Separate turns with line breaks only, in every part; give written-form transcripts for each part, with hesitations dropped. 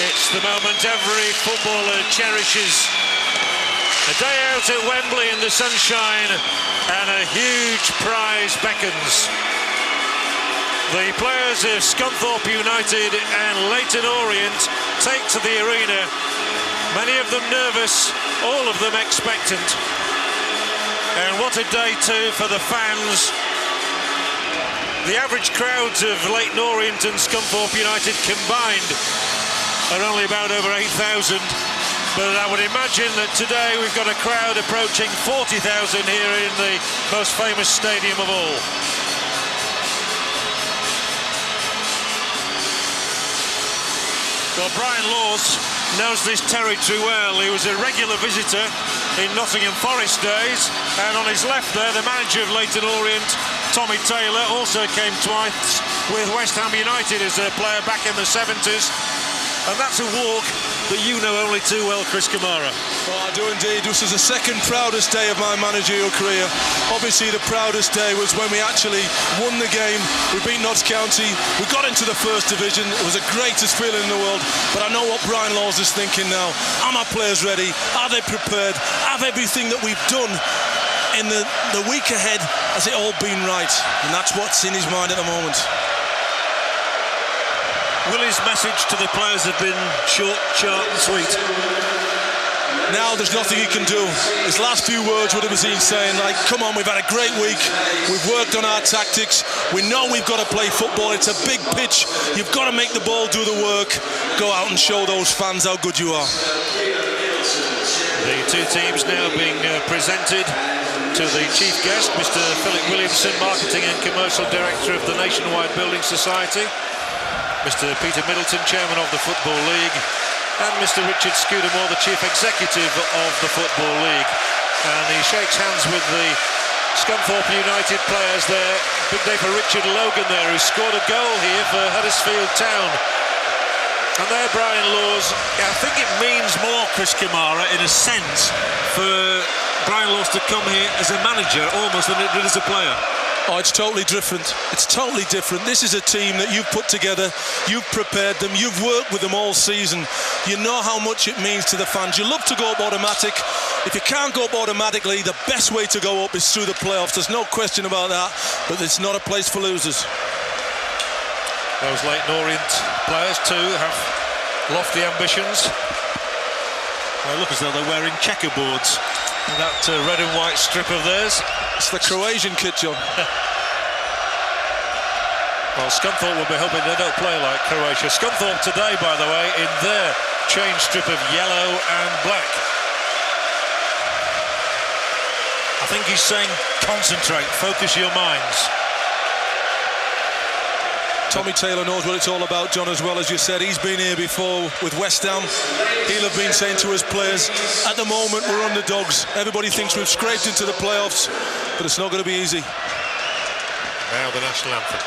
It's the moment every footballer cherishes. A day out at Wembley in the sunshine and a huge prize beckons. The players of Scunthorpe United and Leyton Orient take to the arena, many of them nervous, all of them expectant. And what a day too for the fans. The average crowds of Leyton Orient and Scunthorpe United combined are only about over 8,000. But I would imagine that today we've got a crowd approaching 40,000 here in the most famous stadium of all. Well, Brian Laws knows this territory well. He was a regular visitor in Nottingham Forest days, and on his left there, the manager of Leyton Orient, Tommy Taylor, also came twice with West Ham United as a player back in the 70s. And that's a walk that you know only too well, Chris Kamara.
Oh, I do indeed. This is the second proudest day of my managerial career. Obviously, the proudest day was when we actually won the game. We beat Notts County. We got into the first division. It was the greatest feeling in the world. But I know what Brian Laws is thinking now. Are my players ready? Are they prepared? Have everything that we've done in the week ahead, has it all been right? And that's what's in his mind at the moment.
Will his message to the players have been short, sharp and sweet?
Now there's nothing he can do. His last few words would have been saying, like, come on, we've had a great week. We've worked on our tactics. We know we've got to play football. It's a big pitch. You've got to make the ball do the work. Go out and show those fans how good you are.
The two teams now being presented to the chief guest, Mr. Philip Williamson, Marketing and Commercial Director of the Nationwide Building Society, Mr. Peter Middleton, Chairman of the Football League, and Mr. Richard Scudamore, the Chief Executive of the Football League. And he shakes hands with the Scunthorpe United players there. Big day for Richard Logan there, who scored a goal here for Huddersfield Town. And there, Brian Laws. I think it means more, Chris Kamara, in a sense, for Brian Laws to come here as a manager almost than it did as a player.
Oh, it's totally different. It's totally different. This is a team that you've put together, you've prepared them, you've worked with them all season. You know how much it means to the fans. You love to go up automatic. If you can't go up automatically, the best way to go up is through the playoffs. There's no question about that, but it's not a place for losers.
Those Leyton Orient players too have lofty ambitions. They look as though they're wearing checkerboards. That red and white strip of theirs.
It's the Croatian kit, John.
Well, Scunthorpe will be hoping they don't play like Croatia. Scunthorpe today, by the way, in their change strip of yellow and black. I think he's saying, concentrate, focus your minds.
Tommy Taylor knows what it's all about, John, as well as you said. He's been here before with West Ham. He'll have been saying to his players, at the moment we're underdogs. Everybody thinks we've scraped into the playoffs, but it's not going to be easy.
Now the national anthem.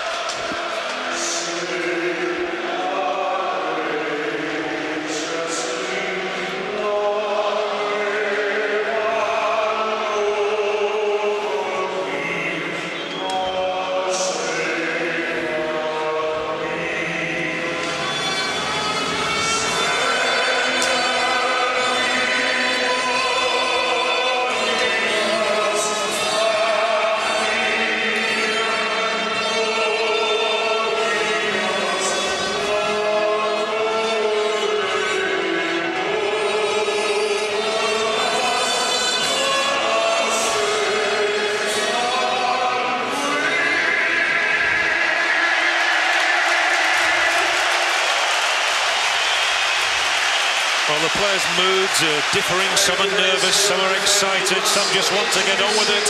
Well, the players' moods are differing. Some are nervous, some are excited, some just want to get on with it.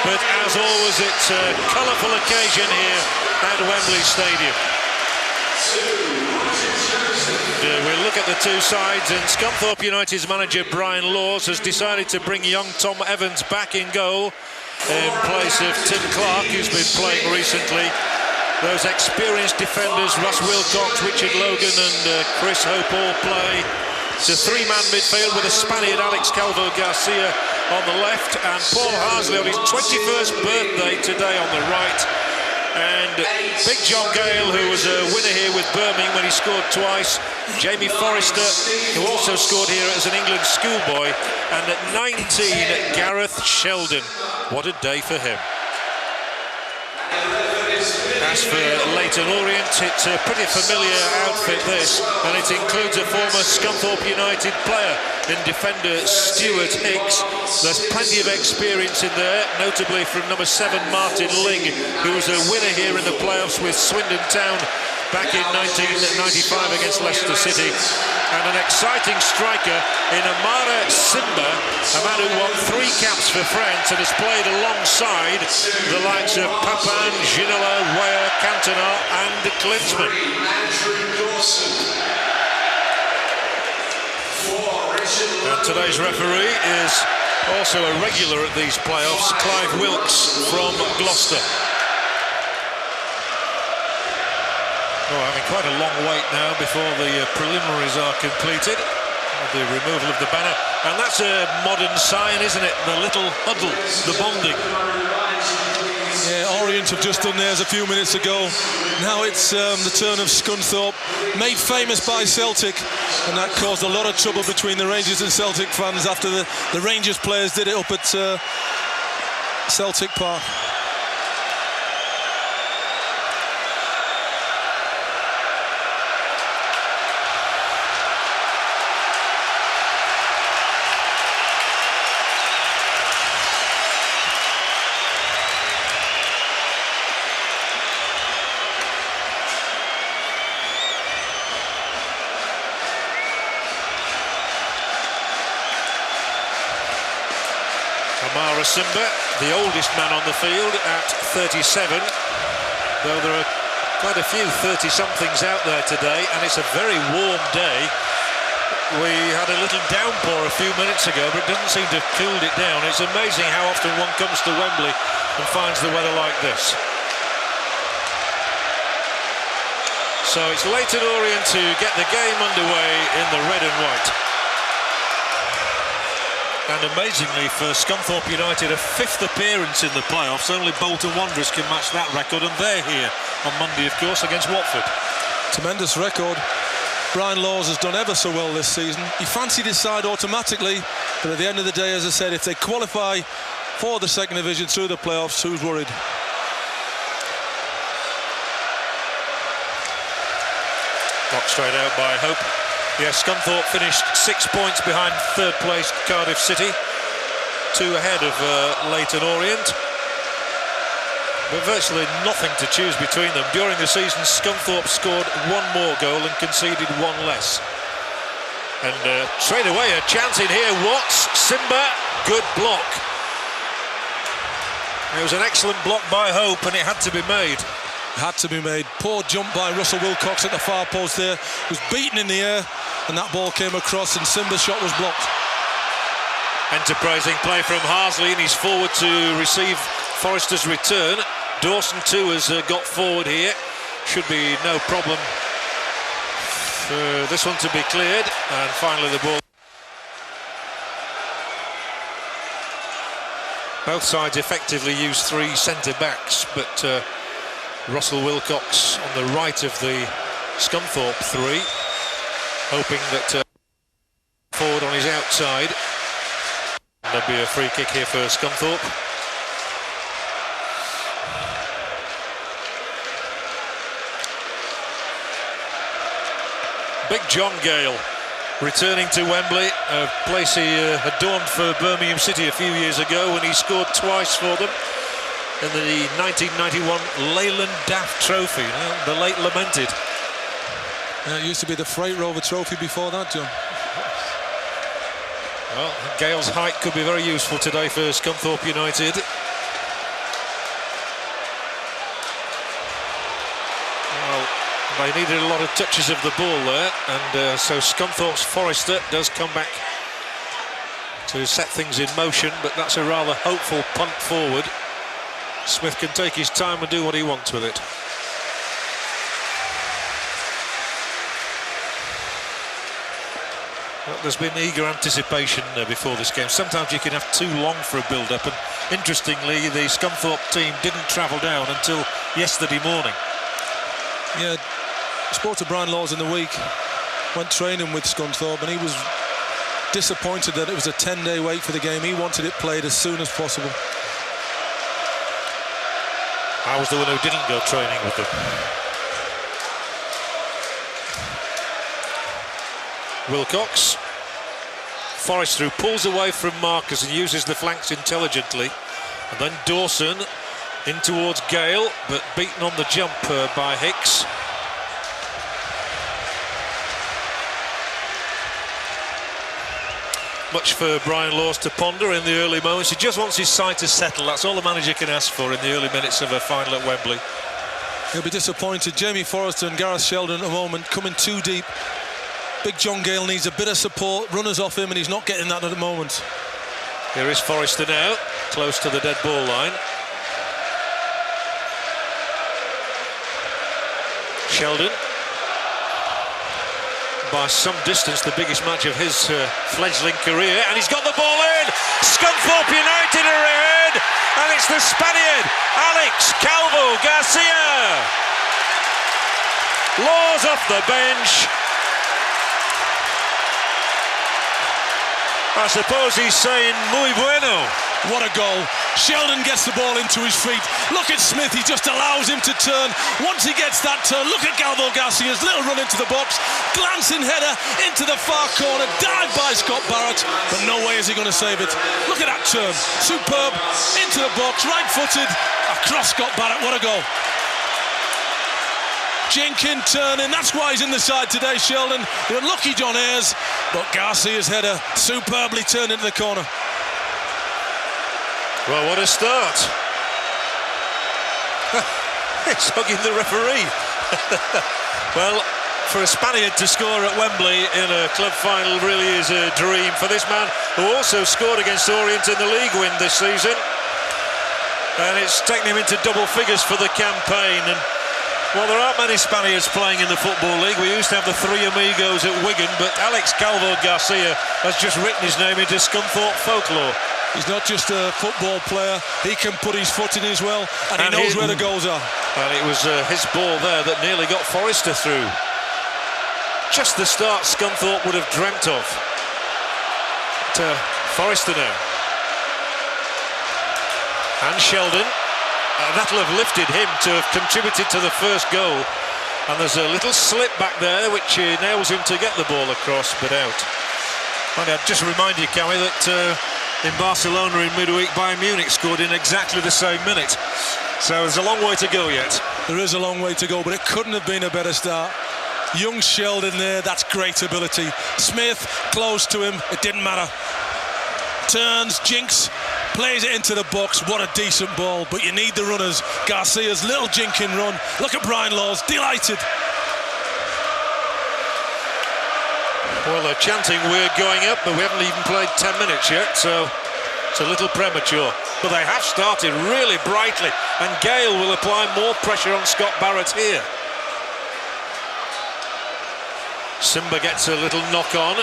But as always, it's a colourful occasion here at Wembley Stadium. We'll look at the two sides, and Scunthorpe United's manager Brian Laws has decided to bring young Tom Evans back in goal in place of Tim Clark, who's been playing recently. Those experienced defenders, Russ Wilcox, Richard Logan and Chris Hope all play. It's a three-man midfield with a Spaniard Alex Calvo Garcia on the left and Paul Harsley on his 21st birthday today on the right. And Big John Gale, who was a winner here with Birmingham when he scored twice. Jamie Forrester, who also scored here as an England schoolboy. And at 19, Gareth Sheldon. What a day for him. As for Leyton Orient, it's a pretty familiar outfit, this, and it includes a former Scunthorpe United player in defender Stuart Hicks. There's plenty of experience in there, notably from number 7 Martin Ling, who was a winner here in the playoffs with Swindon Town back in 1995 against Leicester City, and an exciting striker in Amara Simba, a man who won 3 caps for France and has played alongside the likes of Papan, Ginola, Weyer, Cantona and Klinsmann. And today's referee is also a regular at these playoffs, Clive Wilkes from Gloucester. Oh, having quite a long wait now before the preliminaries are completed, the removal of the banner. And that's a modern sign, isn't it? The little huddle, the bonding.
Yeah, Orient have just done theirs a few minutes ago. Now it's the turn of Scunthorpe, made famous by Celtic, and that caused a lot of trouble between the Rangers and Celtic fans after the Rangers players did it up at Celtic Park.
Amara Simba, the oldest man on the field at 37, though there are quite a few 30-somethings out there today, and it's a very warm day. We had a little downpour a few minutes ago, but it doesn't seem to have cooled it down. It's amazing how often one comes to Wembley and finds the weather like this. So it's Leyton Orient to get the game underway in the red and white. And amazingly for Scunthorpe United, a 5th appearance in the playoffs. Only Bolton Wanderers can match that record, and they're here on Monday, of course, against Watford.
Tremendous record. Brian Laws has done ever so well this season. He fancied his side automatically, but at the end of the day, as I said, if they qualify for the second division through the playoffs, who's worried?
Knocked straight out by Hope. Yes, Scunthorpe finished 6 points behind third-placed Cardiff City, 2 ahead of Leyton Orient. But virtually nothing to choose between them. During the season, Scunthorpe scored 1 more goal and conceded 1 less. And straight away, a chance in here. Watts, Simba, good block. It was an excellent block by Hope, and it had to be made.
Had to be made. Poor jump by Russell Wilcox at the far post there. Was beaten in the air, and that ball came across, and Simba's shot was blocked.
Enterprising play from Harsley, and he's forward to receive Forrester's return. Dawson too has got forward here. Should be no problem for this one to be cleared, and finally the ball. Both sides effectively use 3 centre-backs, but Russell Wilcox on the right of the Scunthorpe 3, hoping that forward on his outside. There'll be a free kick here for Scunthorpe. Big John Gale returning to Wembley, a place he adorned for Birmingham City a few years ago when he scored twice for them in the 1991 Leyland Daft Trophy, the late lamented.
It used to be the Freight Rover Trophy before that, John.
Well, Gale's height could be very useful today for Scunthorpe United. Well, they needed a lot of touches of the ball there, and so Scunthorpe's Forrester does come back to set things in motion, but that's a rather hopeful punt forward. Smith can take his time and do what he wants with it. Well, there's been eager anticipation before this game. Sometimes you can have too long for a build-up, and interestingly, the Scunthorpe team didn't travel down until yesterday morning.
Yeah, I spoke to Brian Laws in the week, went training with Scunthorpe, and he was disappointed that it was a 10-day wait for the game. He wanted it played as soon as possible.
I was the one who didn't go training with them. Wilcox. Forrester, who pulls away from Marcus and uses the flanks intelligently. And then Dawson in towards Gale, but beaten on the jump by Hicks. Much for Brian Laws to ponder in the early moments. He just wants his side to settle. That's all the manager can ask for in the early minutes of a final at Wembley.
He'll be disappointed. Jamie Forrester and Gareth Sheldon at the moment coming too deep. Big John Gale needs a bit of support. Runners off him, and he's not getting that at the moment.
Here is Forrester now, close to the dead ball line. Sheldon. By some distance the biggest match of his fledgling career, and he's got the ball in. Scunthorpe United are ahead, and it's the Spaniard Alex Calvo Garcia. Laws off the bench. I suppose he's saying muy bueno.
What a goal. Sheldon gets the ball into his feet. Look at Smith, he just allows him to turn. Once he gets that turn, look at Calvo Garcia's little run into the box. Glancing header into the far corner. Dived by Scott Barrett, but no way is he going to save it. Look at that turn. Superb. Into the box, right-footed. Across Scott Barrett, what a goal. Jenkin turning, that's why he's in the side today, Sheldon. You're lucky, John Ayres, but Garcia's header superbly turned into the corner.
Well, what a start. It's hugging the referee. Well, for a Spaniard to score at Wembley in a club final really is a dream for this man, who also scored against Orient in the league win this season. And it's taken him into double figures for the campaign. And well, there aren't many Spaniards playing in the Football League. We used to have the three amigos at Wigan, but Alex Calvo Garcia has just written his name into Scunthorpe folklore.
He's not just a football player, he can put his foot in as well, and he knows where the goals are. And
it was his ball there that nearly got Forrester through. Just the start Scunthorpe would have dreamt of. But, Forrester now. And Sheldon. That'll have lifted him to have contributed to the first goal. And there's a little slip back there which enables him to get the ball across, but out. And I'd just remind you, Cammy, that in Barcelona in midweek, Bayern Munich scored in exactly the same minute. So there's a long way to go yet. There is a long way to go, but it couldn't have been a better start. Young Sheldon there, that's great ability. Smith, close to him, it didn't matter. Turns, jinks, plays it into the box. What a decent ball, but you need the runners. Garcia's little jinking run. Look at Brian Laws, delighted. Well, they're chanting we're going up, but we haven't even played 10 minutes yet, so it's a little premature. But they have started really brightly, and Gale will apply more pressure on Scott Barrett here. Simba gets a little knock on,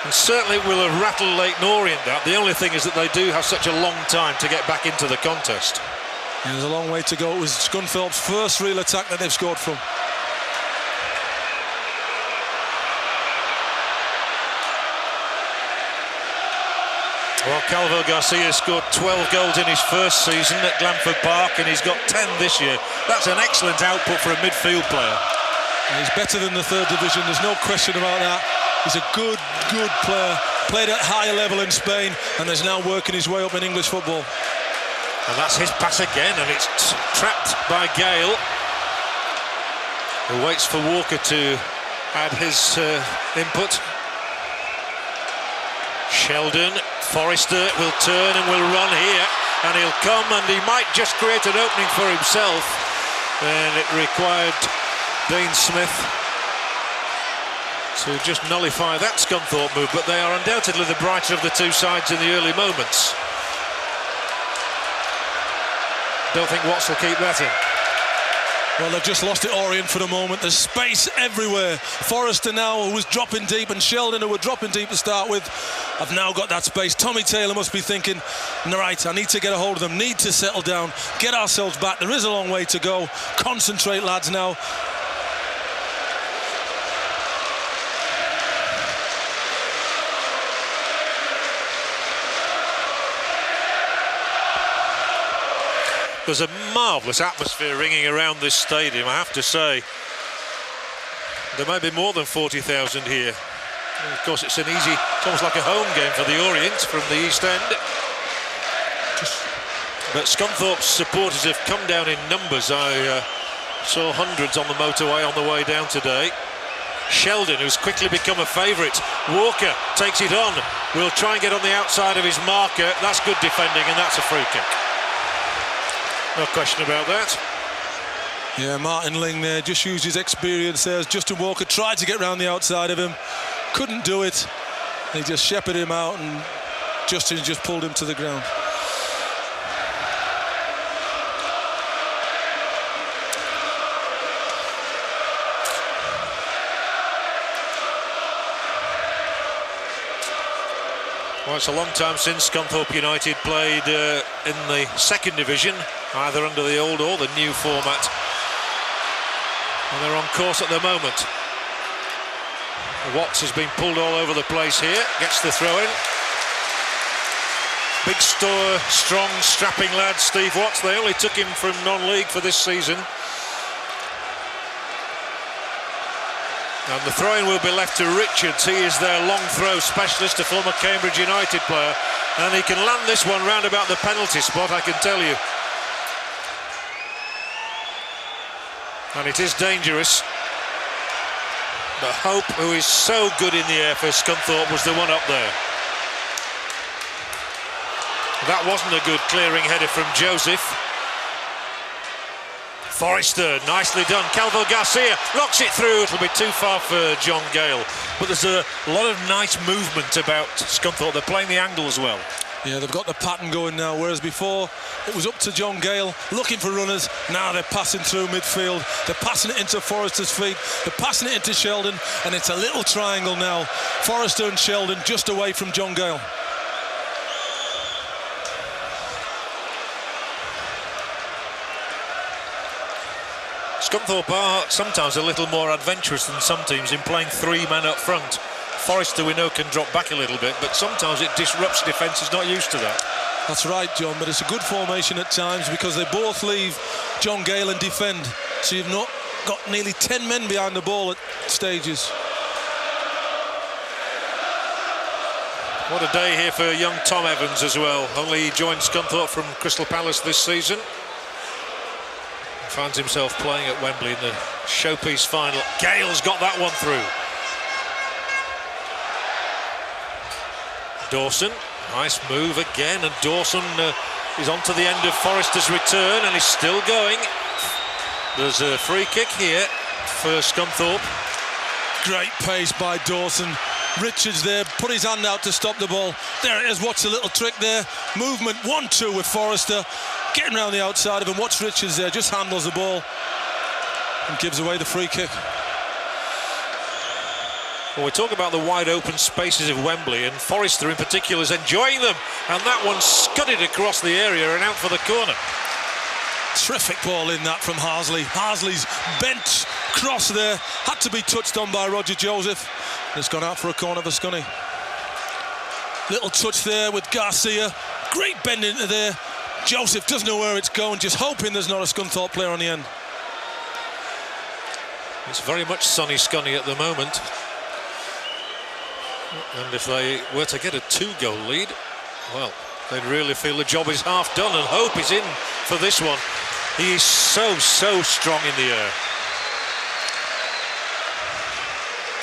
and certainly will have rattled Leyton Orient out. The only thing is that they do have such a long time to get back into the contest. There's a long way to go. It was Scunthorpe's first real attack that they've scored from. Well, Calvo Garcia scored 12 goals in his first season at Glanford Park, and he's got 10 this year. That's an excellent output for a midfield player. And he's better than the third division, there's no question about that. He's a good player, played at higher level in Spain, and is now working his way up in English football. And that's his pass again, and it's trapped by Gale, who waits for Walker to add his input. Sheldon, Forrester will turn and will run here, and he'll come, and he might just create an opening for himself, and it required Dean Smith to just nullify that Scunthorpe move, but they are undoubtedly the brighter of the two sides in the early moments. Don't think Watts will keep that in.
Well, they've just lost it, Orient, for the moment. There's space everywhere. Forrester now, who was dropping deep, and Sheldon, who were dropping deep to start with, have now got that space. Tommy Taylor must be thinking, right, I need to get a hold of them, need to settle down, get ourselves back. There is a long way to go. Concentrate, lads, now.
There's a marvellous atmosphere ringing around this stadium, I have to say. There may be more than 40,000 here. And of course, it's almost like a home game for the Orient from the East End. But Scunthorpe's supporters have come down in numbers. I saw hundreds on the motorway on the way down today. Sheldon, who's quickly become a favourite. Walker takes it on. Will try and get on the outside of his marker. That's good defending, and that's a free kick. No question about that.
Yeah, Martin Ling there just used his experience there. Justin Walker tried to get round the outside of him, couldn't do it. He just shepherded him out, and Justin just pulled him to the ground.
Well, it's a long time since Scunthorpe United played in the second division, either under the old or the new format. And they're on course at the moment. Watts has been pulled all over the place here, gets the throw in. Big store, strong, strapping lad, Steve Watts. They only took him from non-league for this season. And the throw-in will be left to Richards. He is their long throw specialist, a former Cambridge United player. And he can land this one round about the penalty spot, I can tell you. And it is dangerous. But Hope, who is so good in the air for Scunthorpe, was the one up there. That wasn't a good clearing header from Joseph. Forrester, nicely done. Calvo Garcia locks it through. It'll be too far for John Gale. But there's a lot of nice movement about Scunthorpe. They're playing the angles well.
Yeah, they've got the pattern going now, whereas before it was up to John Gale looking for runners. Now they're passing through midfield. They're passing it into Forrester's feet. They're passing it into Sheldon, and it's a little triangle now. Forrester and Sheldon just away from John Gale.
Scunthorpe are sometimes a little more adventurous than some teams in playing three men up front. Forrester, we know, can drop back a little bit, but sometimes it disrupts defence. He's not used to that.
That's right, John, but it's a good formation at times because they both leave John Gale and defend. So you've not got nearly 10 men behind the ball at stages.
What a day here for young Tom Evans as well. Only joined Scunthorpe from Crystal Palace this season. Finds himself playing at Wembley in the showpiece final. Gale's got that one through. Dawson, nice move again, and Dawson is on to the end of Forrester's return, and he's still going. There's a free kick here for Scunthorpe.
Great pace by Dawson. Richards there, put his hand out to stop the ball. There it is, watch the little trick there. Movement 1-2 with Forrester. Getting around the outside of him. Watch Richards there, just handles the ball and gives away the free kick.
Well, we talk about the wide open spaces of Wembley, and Forrester in particular is enjoying them, and that one scudded across the area and out for the corner.
Terrific ball in that from Harsley. Harsley's bent cross there, had to be touched on by Roger Joseph. It's gone out for a corner for Scunny. Little touch there with Garcia. Great bend into there. Joseph doesn't know where it's going, just hoping there's not a Scunthorpe player on the end.
It's very much sunny Scunny at the moment. And if they were to get a 2-goal lead, well, they'd really feel the job is half done, and Hope is in for this one. He is so strong in the air.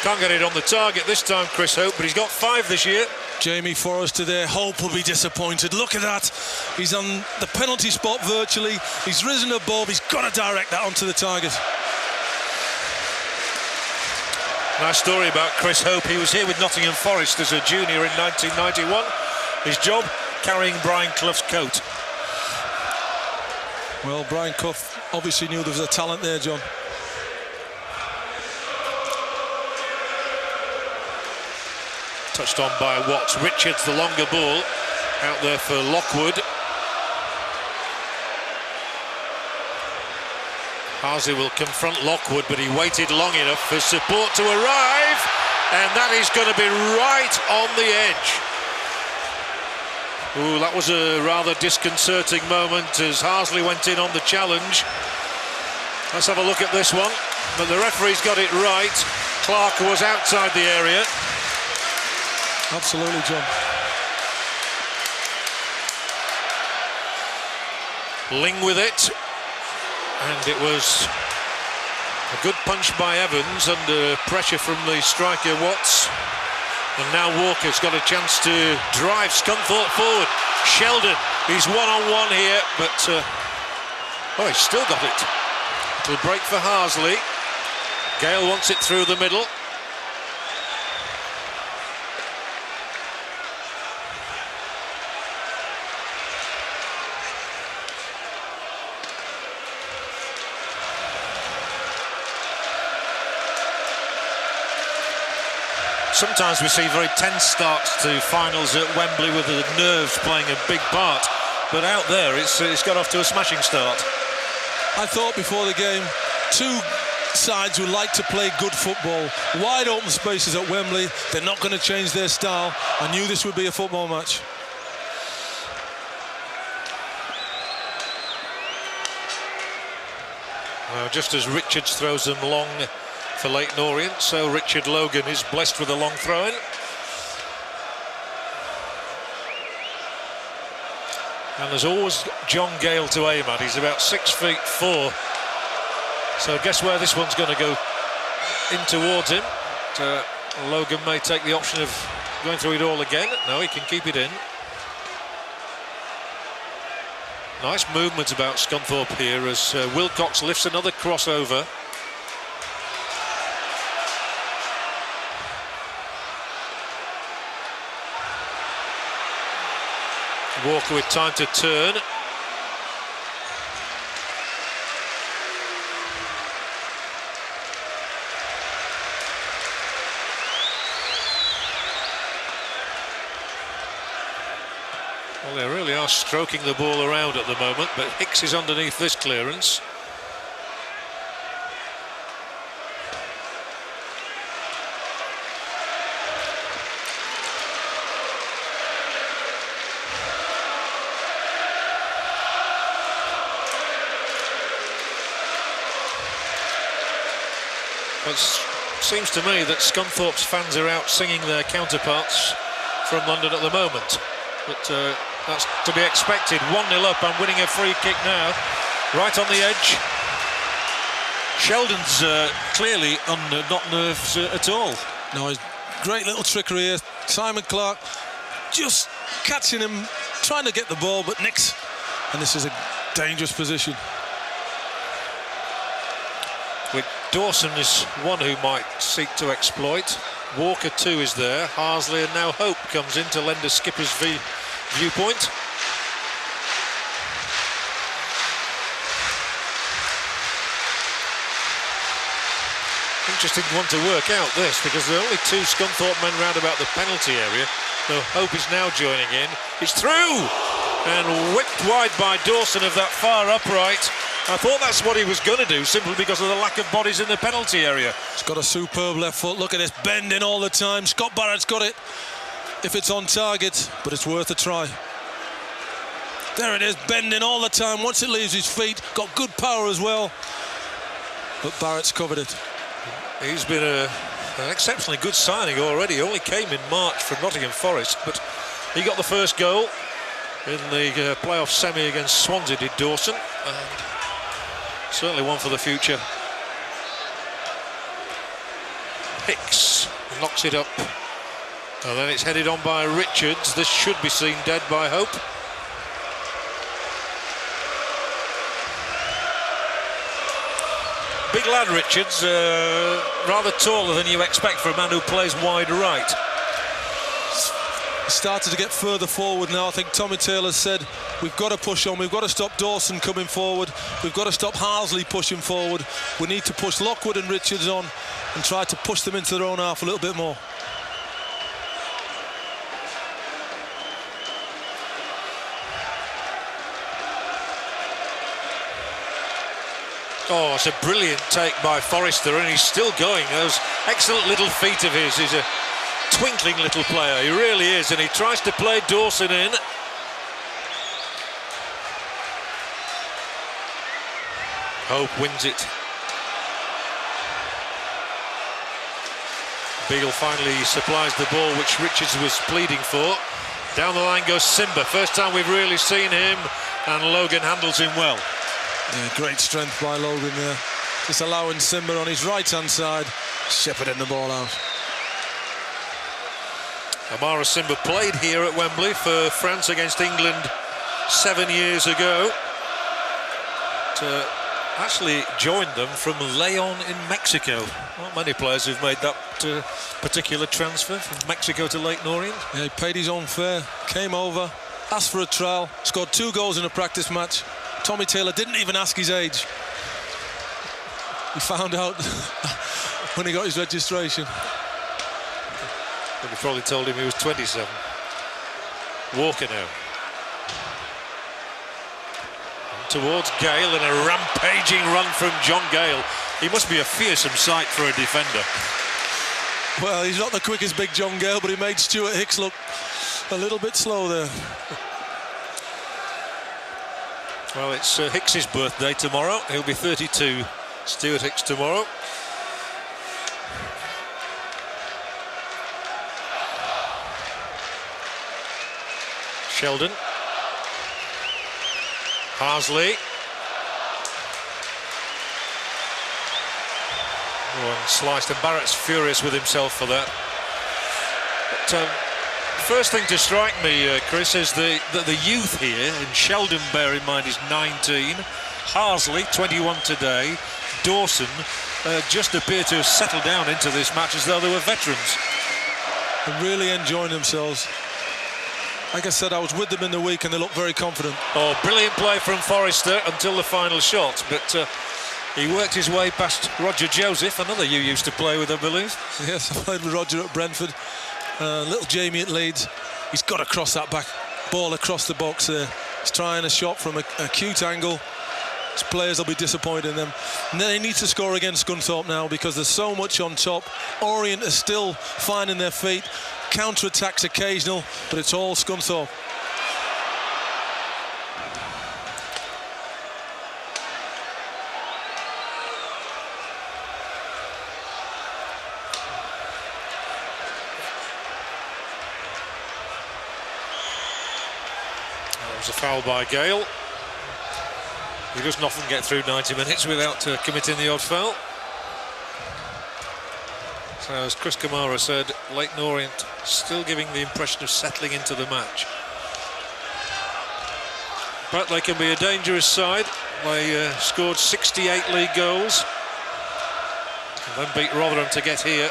Can't get it on the target this time, Chris Hope, but he's got 5 this year.
Jamie Forrester there, Hope will be disappointed. Look at that. He's on the penalty spot virtually. He's risen above. He's got to direct that onto the target.
Nice story about Chris Hope. He was here with Nottingham Forest as a junior in 1991. His job, carrying Brian Clough's coat.
Well, Brian Cuff obviously knew there was a talent there, John.
Touched on by Watts. Richards, the longer ball, out there for Lockwood. Harsley will confront Lockwood, but he waited long enough for support to arrive, and that is going to be right on the edge. Ooh, that was a rather disconcerting moment as Harsley went in on the challenge. Let's have a look at this one. But the referee's got it right. Clark was outside the area.
Absolutely, John.
Ling with it. And it was a good punch by Evans under pressure from the striker Watts. And now Walker's got a chance to drive Scunthorpe forward. Sheldon, he's one-on-one here, but oh, he's still got it. It'll break for Harsley. Gale wants it through the middle. Sometimes we see very tense starts to finals at Wembley with the nerves playing a big part, but out there it's got off to a smashing start.
I thought before the game, two sides who like to play good football, wide open spaces at Wembley. They're not going to change their style. I knew this would be a football match.
Well, just as Richards throws them long for Leyton Orient, so Richard Logan is blessed with a long throw-in. And there's always John Gale to aim at. He's about 6'4". So guess where this one's going to go in towards him. Logan may take the option of going through it all again. No, he can keep it in. Nice movement about Scunthorpe here as Wilcox lifts another crossover. Walker with time to turn. Well, they really are stroking the ball around at the moment, but Hicks is underneath this clearance. It seems to me that Scunthorpe's fans are out singing their counterparts from London at the moment. But that's to be expected. 1-0 up and winning a free kick now. Right on the edge. Sheldon's clearly not nerves at all.
No, great little trickery here. Simon Clark just catching him, trying to get the ball, but nicks. And this is a dangerous position.
With Dawson is one who might seek to exploit. Walker too is there. Harsley, and now Hope comes in to lend a skipper's viewpoint. Interesting one to work out this, because there are only two Scunthorpe men round about the penalty area. So Hope is now joining in. It's through and whipped wide by Dawson of that far upright. I thought that's what he was going to do, simply because of the lack of bodies in the penalty area.
He's got a superb left foot. Look at this, bending all the time. Scott Barrett's got it, if it's on target, but it's worth a try. There it is, bending all the time. Once it leaves his feet, got good power as well. But Barrett's covered it.
He's been an exceptionally good signing already. He only came in March from Nottingham Forest, but he got the first goal in the playoff semi against Swansea, did Dawson. And certainly one for the future. Hicks knocks it up. And then it's headed on by Richards. This should be seen dead by Hope. Big lad, Richards. Rather taller than you expect for a man who plays wide right.
Started to get further forward now. I think Tommy Taylor said We've got to push on. We've got to stop Dawson coming forward. We've got to stop Harsley pushing forward. We need to push Lockwood and Richards on and try to push them into their own half a little bit more.
Oh, it's a brilliant take by Forrester, and he's still going. Those excellent little feet of his. He's a twinkling little player, he really is, and he tries to play Dawson in. Hope wins it. Beale finally supplies the ball which Richards was pleading for. Down the line goes Simba. First time we've really seen him, and Logan handles him well.
Yeah, great strength by Logan there. Just allowing Simba on his right-hand side, shepherding the ball out.
Amara Simba played here at Wembley for France against England 7 years ago. Actually joined them from Leon in Mexico. Not many players who've made that particular transfer from Mexico to Leyton Orient.
Yeah, he paid his own fare, came over, asked for a trial, scored 2 goals in a practice match. Tommy Taylor didn't even ask his age. He found out when he got his registration.
But he probably told him he was 27. Walker now. Towards Gale, and a rampaging run from John Gale. He must be a fearsome sight for a defender.
Well, he's not the quickest big John Gale, but he made Stuart Hicks look a little bit slow there.
Well, it's Hicks's birthday tomorrow. He'll be 32, Stuart Hicks, tomorrow. Sheldon. Harsley. Oh, and sliced, and Barrett's furious with himself for that. But first thing to strike me, Chris, is the youth here, and Sheldon, bear in mind, is 19. Harsley, 21 today. Dawson just appear to have settled down into this match as though they were veterans.
They're really enjoying themselves. Like I said, I was with them in the week and they look very confident.
Oh, brilliant play from Forrester until the final shot, but he worked his way past Roger Joseph, another you used to play with, I believe.
Yes, I played with Roger at Brentford. Little Jamie at Leeds. He's got to cross that back ball across the box there. He's trying a shot from a cute angle. His players will be disappointed in them. And then they need to score against Scunthorpe now because there's so much on top. Orient are still finding their feet. Counter-attacks occasional, but it's all Scunthorpe.
That was a foul by Gale. He doesn't often get through 90 minutes without committing the odd foul. So, as Chris Kamara said, Leyton Orient still giving the impression of settling into the match. But they can be a dangerous side. They scored 68 league goals and then beat Rotherham to get here.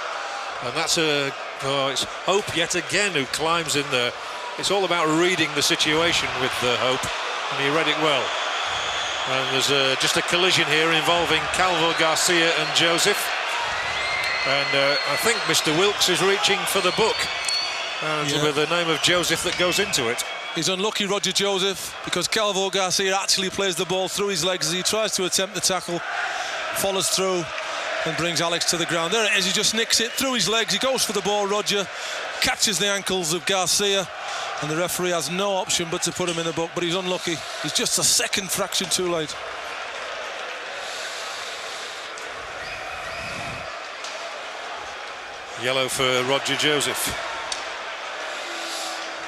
And that's it's Hope yet again who climbs in there. It's all about reading the situation with Hope, and he read it well. And there's just a collision here involving Calvo Garcia and Joseph. And I think Mr. Wilkes is reaching for the book. And with the name of Joseph that goes into it.
He's unlucky, Roger Joseph, because Calvo Garcia actually plays the ball through his legs as he tries to attempt the tackle, follows through and brings Alex to the ground. There it is, he just nicks it through his legs. He goes for the ball, Roger, catches the ankles of Garcia, and the referee has no option but to put him in the book, but he's unlucky. He's just a second fraction too late.
Yellow for Roger Joseph.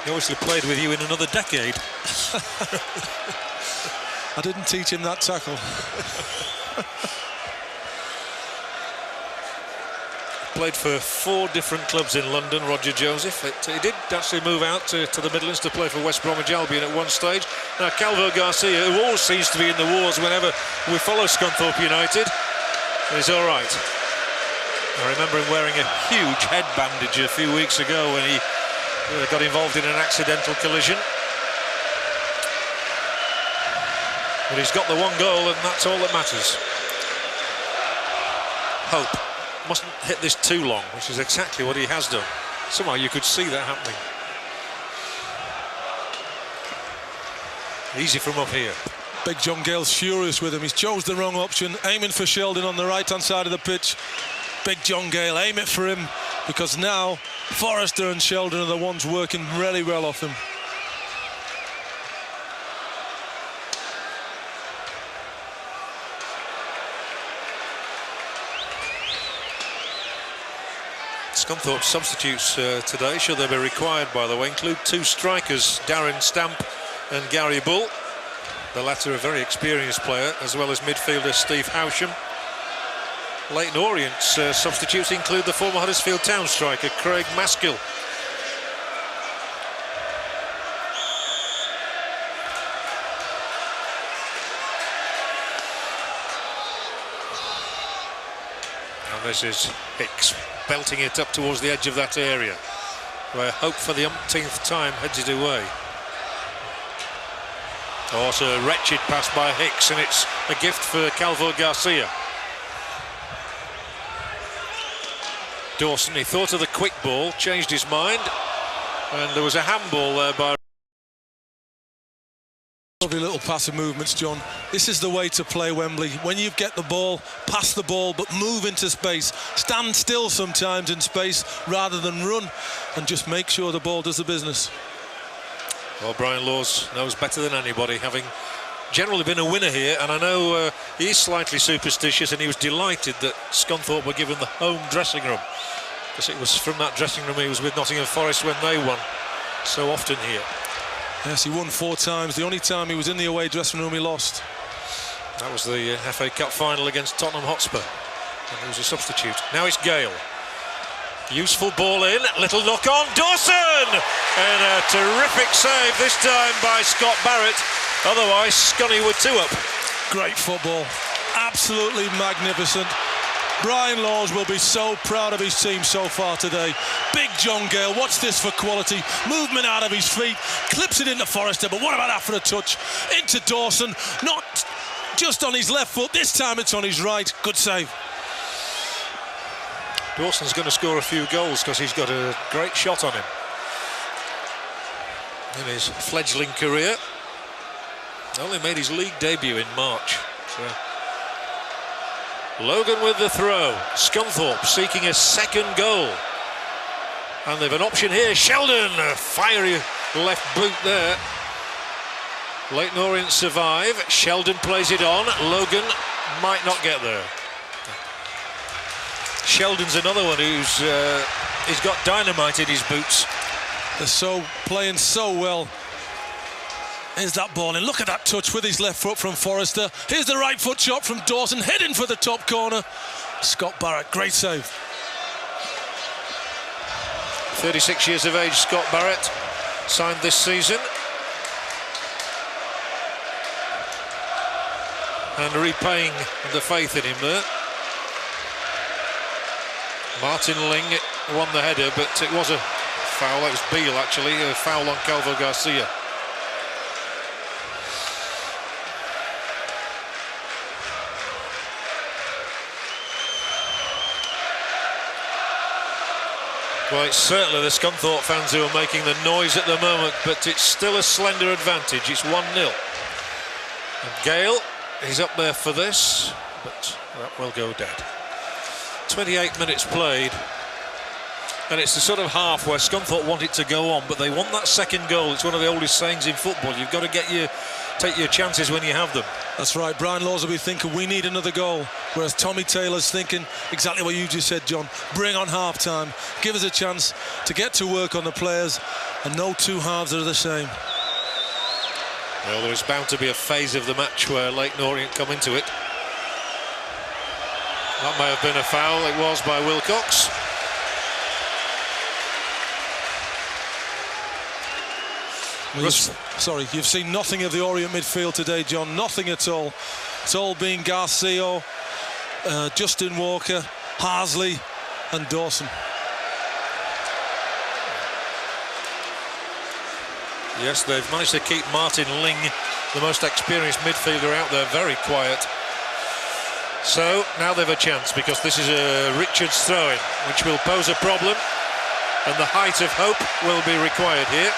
He obviously played with you in another decade.
I didn't teach him that tackle.
Played for 4 different clubs in London, Roger Joseph. He did actually move out to the Midlands to play for West Bromwich Albion at one stage. Now Calvo Garcia, who always seems to be in the wars whenever we follow Scunthorpe United, is all right. I remember him wearing a huge head bandage a few weeks ago when he got involved in an accidental collision. But he's got the one goal, and that's all that matters. Hope mustn't hit this too long, which is exactly what he has done. Somehow you could see that happening. Easy from up here.
Big John Gale's furious with him. He's chose the wrong option, aiming for Sheldon on the right-hand side of the pitch. Big John Gale, aim it for him, because now Forrester and Sheldon are the ones working really well off him.
Scunthorpe's substitutes today, should they be required, by the way, include two strikers, Darren Stamp and Gary Bull. The latter a very experienced player, as well as midfielder Steve Howsham. Leyton Orient's substitutes include the former Huddersfield Town striker Craig Maskill. And this is Hicks belting it up towards the edge of that area, where Hope for the umpteenth time heads it away. Oh, it's a wretched pass by Hicks, and it's a gift for Calvo Garcia. Dawson, he thought of the quick ball, changed his mind, and there was a handball there by...
Lovely little passive movements, John. This is the way to play Wembley. When you get the ball, pass the ball, but move into space. Stand still sometimes in space rather than run, and just make sure the ball does the business.
Well, Brian Laws knows better than anybody, having generally been a winner here, and I know he is slightly superstitious, and he was delighted that Scunthorpe were given the home dressing room, because it was from that dressing room he was with Nottingham Forest when they won so often here.
Yes, he won 4 times. The only time he was in the away dressing room he lost.
That was the FA Cup final against Tottenham Hotspur, and he was a substitute. Now it's Gale. Useful ball in, little knock on, Dawson! And a terrific save this time by Scott Barrett. Otherwise, Scunny were 2 up.
Great football, absolutely magnificent. Brian Laws will be so proud of his team so far today. Big John Gale, watch this for quality. Movement out of his feet, clips it into Forrester, but what about that for a touch? Into Dawson, not just on his left foot, this time it's on his right. Good save.
Dawson's going to score a few goals because he's got a great shot on him in his fledgling career. Only made his league debut in March. So Logan with the throw. Scunthorpe seeking a second goal. And they've an option here. Sheldon, a fiery left boot there. Leyton Orient survive. Sheldon plays it on. Logan might not get there. Sheldon's another one he's got dynamite in his boots.
They're playing so well. Here's that ball, and look at that touch with his left foot from Forrester. Here's the right foot shot from Dawson, heading for the top corner. Scott Barrett, great save.
36 years of age, Scott Barrett, signed this season. And repaying the faith in him there. Martin Ling won the header, but it was a foul. That was Beale, actually, a foul on Calvo Garcia. Well, it's certainly the Scunthorpe fans who are making the noise at the moment, but it's still a slender advantage. It's 1-0. And Gale, he's up there for this, but that will go dead. 28 minutes played, and it's the sort of half where Scunthorpe want it to go on, but they want that second goal. It's one of the oldest sayings in football. You've got to take your chances when you have them.
That's right. Brian Laws will be thinking, we need another goal, whereas Tommy Taylor's thinking exactly what you just said, John. Bring on half-time. Give us a chance to get to work on the players, and no 2 halves are the same.
Well, there is bound to be a phase of the match where Leyton Orient come into it. That may have been a foul. It was by Wilcox.
Well, you've seen nothing of the Orient midfield today, John. Nothing at all. It's all been Garcia, Justin Walker, Harsley and Dawson.
Yes, they've managed to keep Martin Ling, the most experienced midfielder out there, very quiet. So now they've a chance, because this is a Richards throw-in, which will pose a problem, and the height of hope will be required here.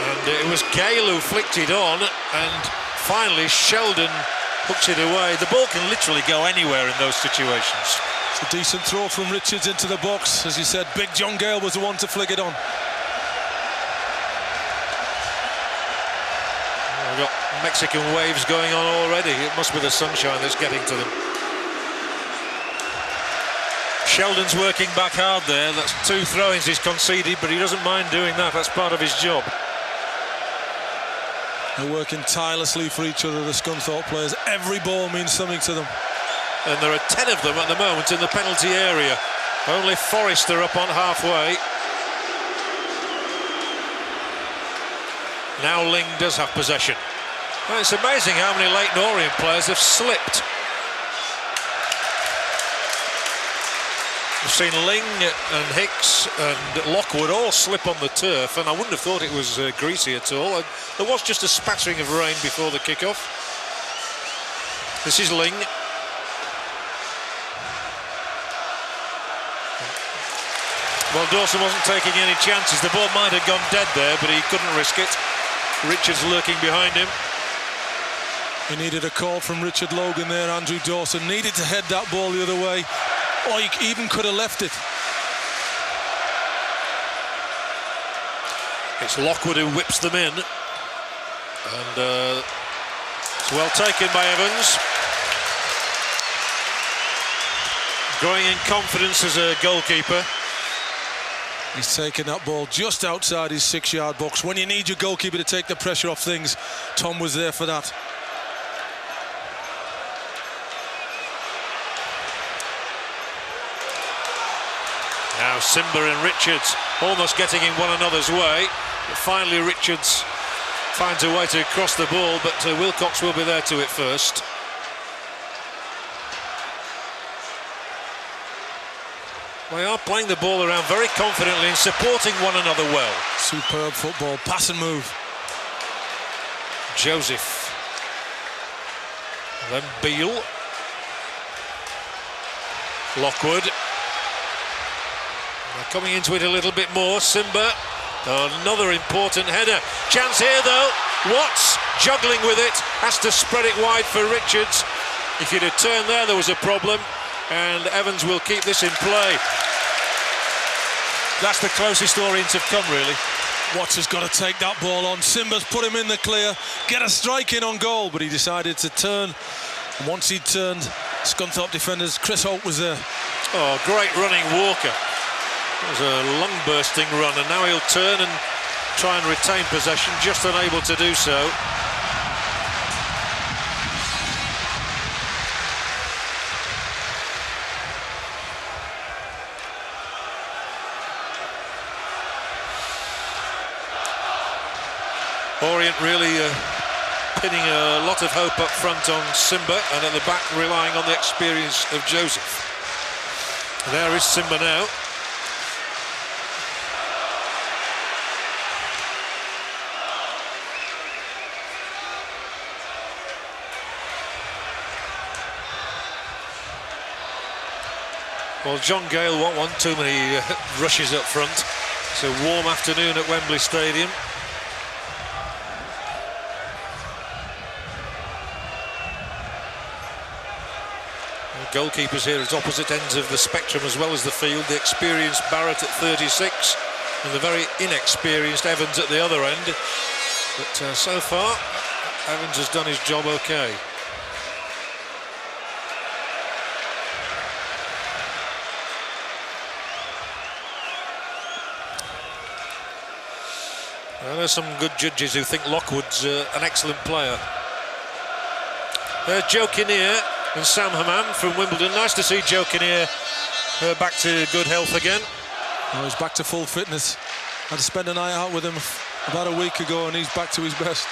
And it was Gale who flicked it on, and finally Sheldon hooks it away. The ball can literally go anywhere in those situations.
It's a decent throw from Richards into the box. As you said, Big John Gale was the one to flick it on.
We've got Mexican waves going on already. It must be the sunshine that's getting to them. Sheldon's working back hard there. That's 2 throw-ins he's conceded, but he doesn't mind doing that. That's part of his job.
They're working tirelessly for each other, the Scunthorpe players. Every ball means something to them.
And there are 10 of them at the moment in the penalty area. Only Forrester up on halfway. Now Ling does have possession. Well, it's amazing how many Leyton Orient players have slipped. We've seen Ling and Hicks and Lockwood all slip on the turf, and I wouldn't have thought it was greasy at all. There was just a spattering of rain before the kick-off. This is Ling. Well, Dawson wasn't taking any chances. The ball might have gone dead there, but he couldn't risk it. Richards lurking behind him.
He needed a call from Richard Logan there. Andrew Dawson needed to head that ball the other way. Or he even could have left it.
It's Lockwood who whips them in. And it's well taken by Evans. Growing in confidence as a goalkeeper.
He's taken that ball just outside his 6-yard box. When you need your goalkeeper to take the pressure off things, Tom was there for that.
Now Simba and Richards almost getting in one another's way. But finally Richards finds a way to cross the ball, but Wilcox will be there to it first. They are playing the ball around very confidently and supporting one another well.
Superb football, pass and move.
Joseph. Then Beale. Lockwood. They're coming into it a little bit more. Simba. Another important header. Chance here though. Watts juggling with it. Has to spread it wide for Richards. If he'd have turned there was a problem. And Evans will keep this in play. That's the closest Orients have come, really.
Watts has got to take that ball on. Simba's put him in the clear, get a strike in on goal, but he decided to turn. And once he'd turned, Scunthorpe defenders, Chris Holt was there.
Oh, great running Walker. It was a lung-bursting run, and now he'll turn and try and retain possession, just unable to do so. Orient really pinning a lot of hope up front on Simba, and at the back relying on the experience of Joseph. There is Simba now. Well, John Gale won't want too many rushes up front. It's a warm afternoon at Wembley Stadium. Goalkeepers here at opposite ends of the spectrum as well as the field. The experienced Barrett at 36 and the very inexperienced Evans at the other end. But so far, Evans has done his job okay. Well, there's some good judges who think Lockwood's an excellent player. There's Joe Kinnear and Sam Hammam from Wimbledon. Nice to see Joe Kinnear back to good health again.
Oh, he's back to full fitness. I had to spend a night out with him about a week ago, and he's back to his best.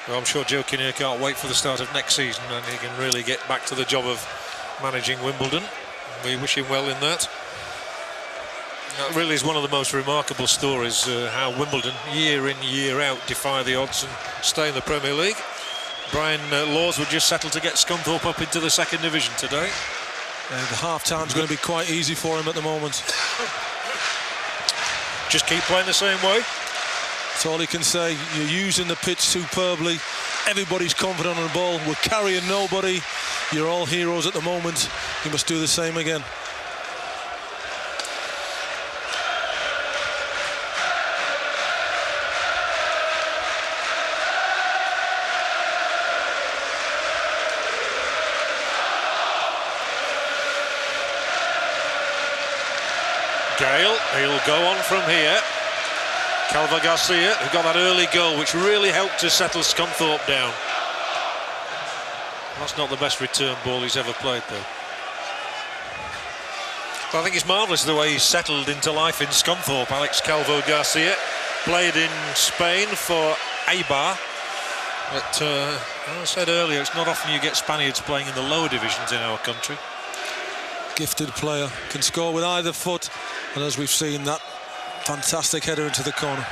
Well, I'm sure Joe Kinnear can't wait for the start of next season, and he can really get back to the job of managing Wimbledon. We wish him well in that. That really is one of the most remarkable stories, how Wimbledon, year in, year out, defy the odds and stay in the Premier League. Brian Laws would just settle to get Scunthorpe up into the second division today.
The half-time's going to be quite easy for him at the moment.
Just keep playing the same way.
That's all he can say. You're using the pitch superbly. Everybody's confident on the ball. We're carrying nobody. You're all heroes at the moment. You must do the same again.
Gale, he'll go on from here. Calvo Garcia, who got that early goal, which really helped to settle Scunthorpe down. That's not the best return ball he's ever played, though. But I think it's marvellous the way he's settled into life in Scunthorpe. Alex Calvo Garcia played in Spain for Eibar. But as I said earlier, it's not often you get Spaniards playing in the lower divisions in our country.
Gifted player, can score with either foot, and as we've seen, that fantastic header into the corner.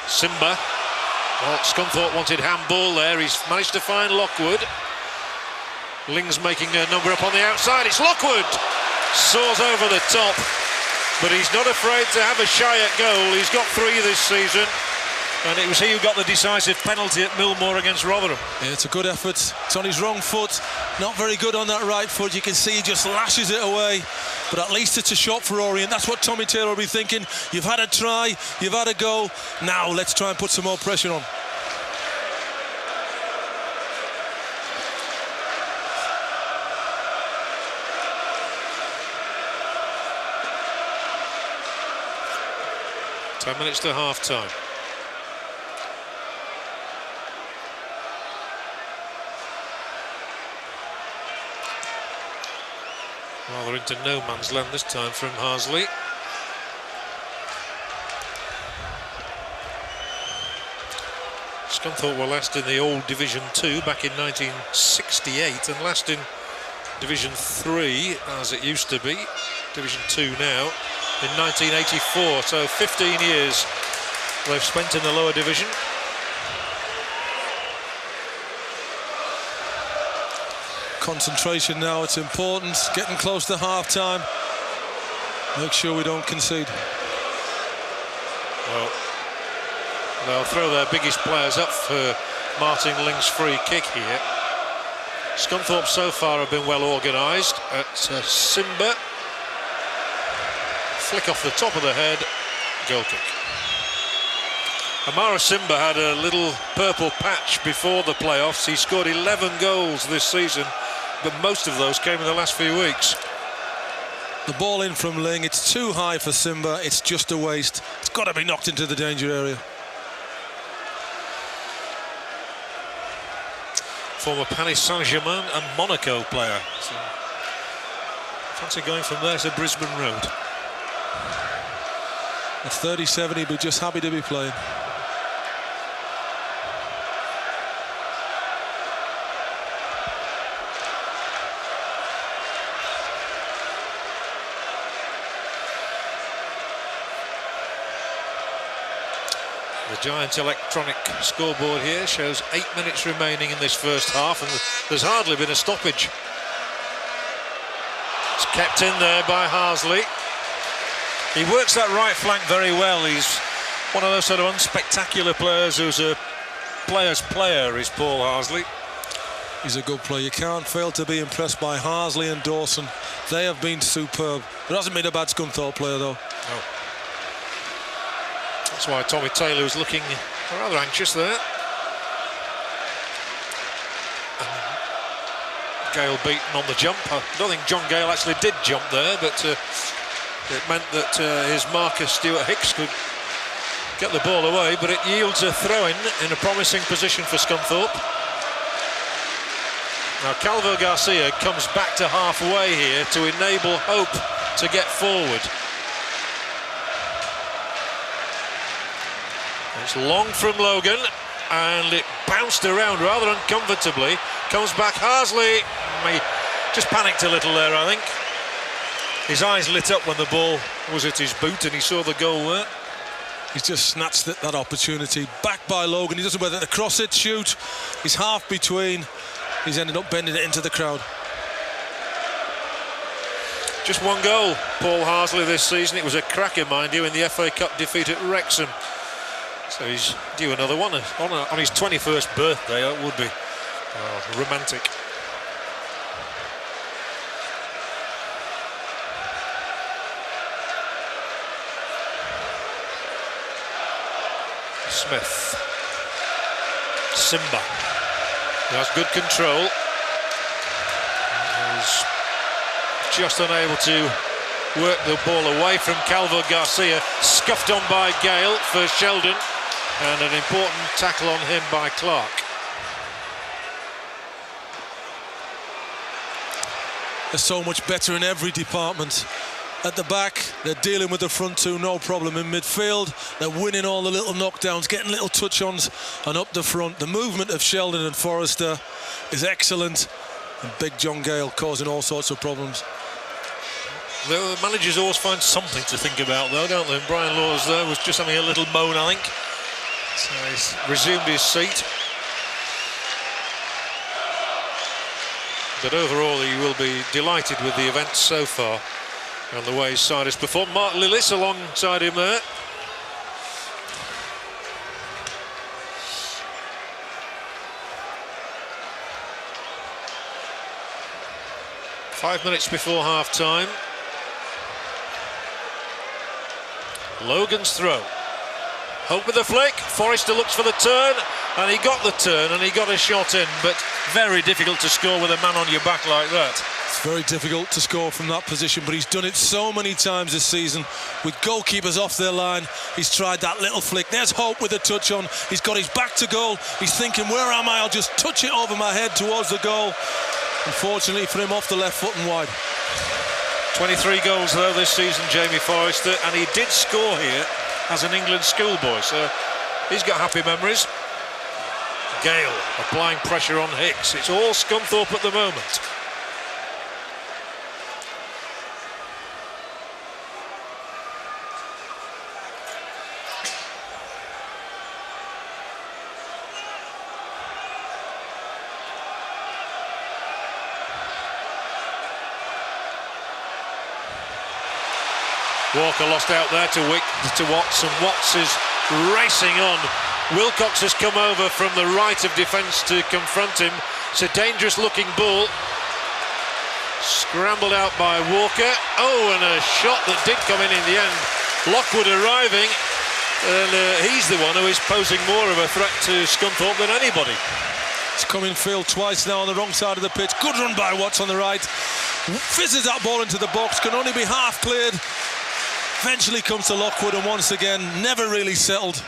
Simba. Well, Scunthorpe wanted handball there. He's managed to find Lockwood. Ling's making a number up on the outside. It's Lockwood. Soars over the top, but he's not afraid to have a shy at goal. He's got 3 this season. And it was he who got the decisive penalty at Millmore against Rotherham.
Yeah, it's a good effort. It's on his wrong foot. Not very good on that right foot. You can see he just lashes it away. But at least it's a shot for Orient. That's what Tommy Taylor will be thinking. You've had a try, you've had a go. Now let's try and put some more pressure on.
Ten minutes to half-time. Rather into no man's land this time from Harsley. Scunthorpe were last in the old Division 2 back in 1968 and last in Division 3, as it used to be, Division 2 now, in 1984. So 15 years they've spent in the lower division.
Concentration now, it's important. Getting close to half-time. Make sure we don't concede.
Well, they'll throw their biggest players up for Martin Ling's free kick here. Scunthorpe so far have been well organised. At Simba, flick off the top of the head, goal kick. Amara Simba had a little purple patch before the playoffs. He scored 11 goals this season, but most of those came in the last few weeks.
The ball in from Ling, it's too high for Simba, it's just a waste. It's got to be knocked into the danger area.
Former Paris Saint-Germain and Monaco player. So, fancy going from there to Brisbane Road.
At 37, he'd be just happy to be playing.
The giant electronic scoreboard here shows 8 minutes remaining in this first half, and there's hardly been a stoppage. It's kept in there by Harsley. He works that right flank very well. He's one of those sort of unspectacular players who's a player's player, is Paul Harsley.
He's a good player. You can't fail to be impressed by Harsley and Dawson. They have been superb. There hasn't been a bad Scunthorpe player, though.
No. That's why Tommy Taylor was looking rather anxious there. Gale beaten on the jump. I don't think John Gale actually did jump there, but it meant that his marker Stuart Hicks could get the ball away, but it yields a throw-in in a promising position for Scunthorpe. Now Calvo Garcia comes back to halfway here to enable hope to get forward. It's long from Logan, and it bounced around rather uncomfortably. Comes back, Harsley. He just panicked a little there, I think. His eyes lit up when the ball was at his boot and he saw the goal there.
He's just snatched that opportunity. Back by Logan. He doesn't know whether to cross it, shoot. He's half between. He's ended up bending it into the crowd.
Just one goal, Paul Harsley, this season. It was a cracker, mind you, in the FA Cup defeat at Wrexham. So he's due another one on his 21st birthday. It would be romantic. Smith. Simba. He has good control. He's just unable to work the ball away from Calvo Garcia. Scuffed on by Gale for Sheldon. And an important tackle on him by Clark.
They're so much better in every department. At the back, they're dealing with the front two, no problem. In midfield, they're winning all the little knockdowns, getting little touch-ons, and up the front. The movement of Sheldon and Forrester is excellent, and Big John Gale causing all sorts of problems.
The managers always find something to think about, though, don't they? And Brian Laws there was just having a little moan, I think. So he's resumed his seat. But overall, he will be delighted with the event so far and the way his side has performed. Mark Lillis alongside him there. Five minutes before half-time. Logan's throw. Hope with the flick. Forrester looks for the turn, and he got the turn, and he got a shot in, but very difficult to score with a man on your back like that.
It's very difficult to score from that position, but he's done it so many times this season with goalkeepers off their line. He's tried that little flick. There's Hope with a touch on. He's got his back to goal. He's thinking, where am I? I'll just touch it over my head towards the goal. Unfortunately for him, off the left foot and wide.
23 goals, though, this season, Jamie Forrester, and he did score here as an England schoolboy, so he's got happy memories. Gale applying pressure on Hicks. It's all Scunthorpe at the moment. Walker lost out there to Watts, and Watts is racing on. Wilcox has come over from the right of defence to confront him. It's a dangerous looking ball. Scrambled out by Walker. Oh, and a shot that did come in the end. Lockwood arriving, and he's the one who is posing more of a threat to Scunthorpe than anybody.
It's come in field twice now on the wrong side of the pitch. Good run by Watts on the right. Fizzes that ball into the box, can only be half cleared. Eventually comes to Lockwood, and once again never really settled.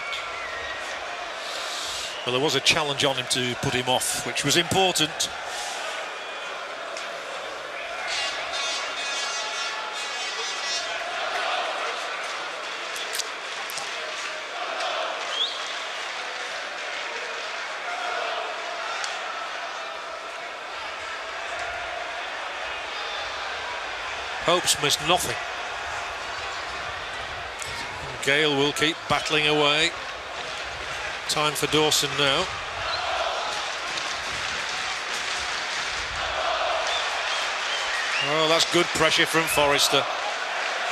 Well, there was a challenge on him to put him off, which was important. Hope's missed nothing. Gale will keep battling away. Time for Dawson now. Oh, that's good pressure from Forrester.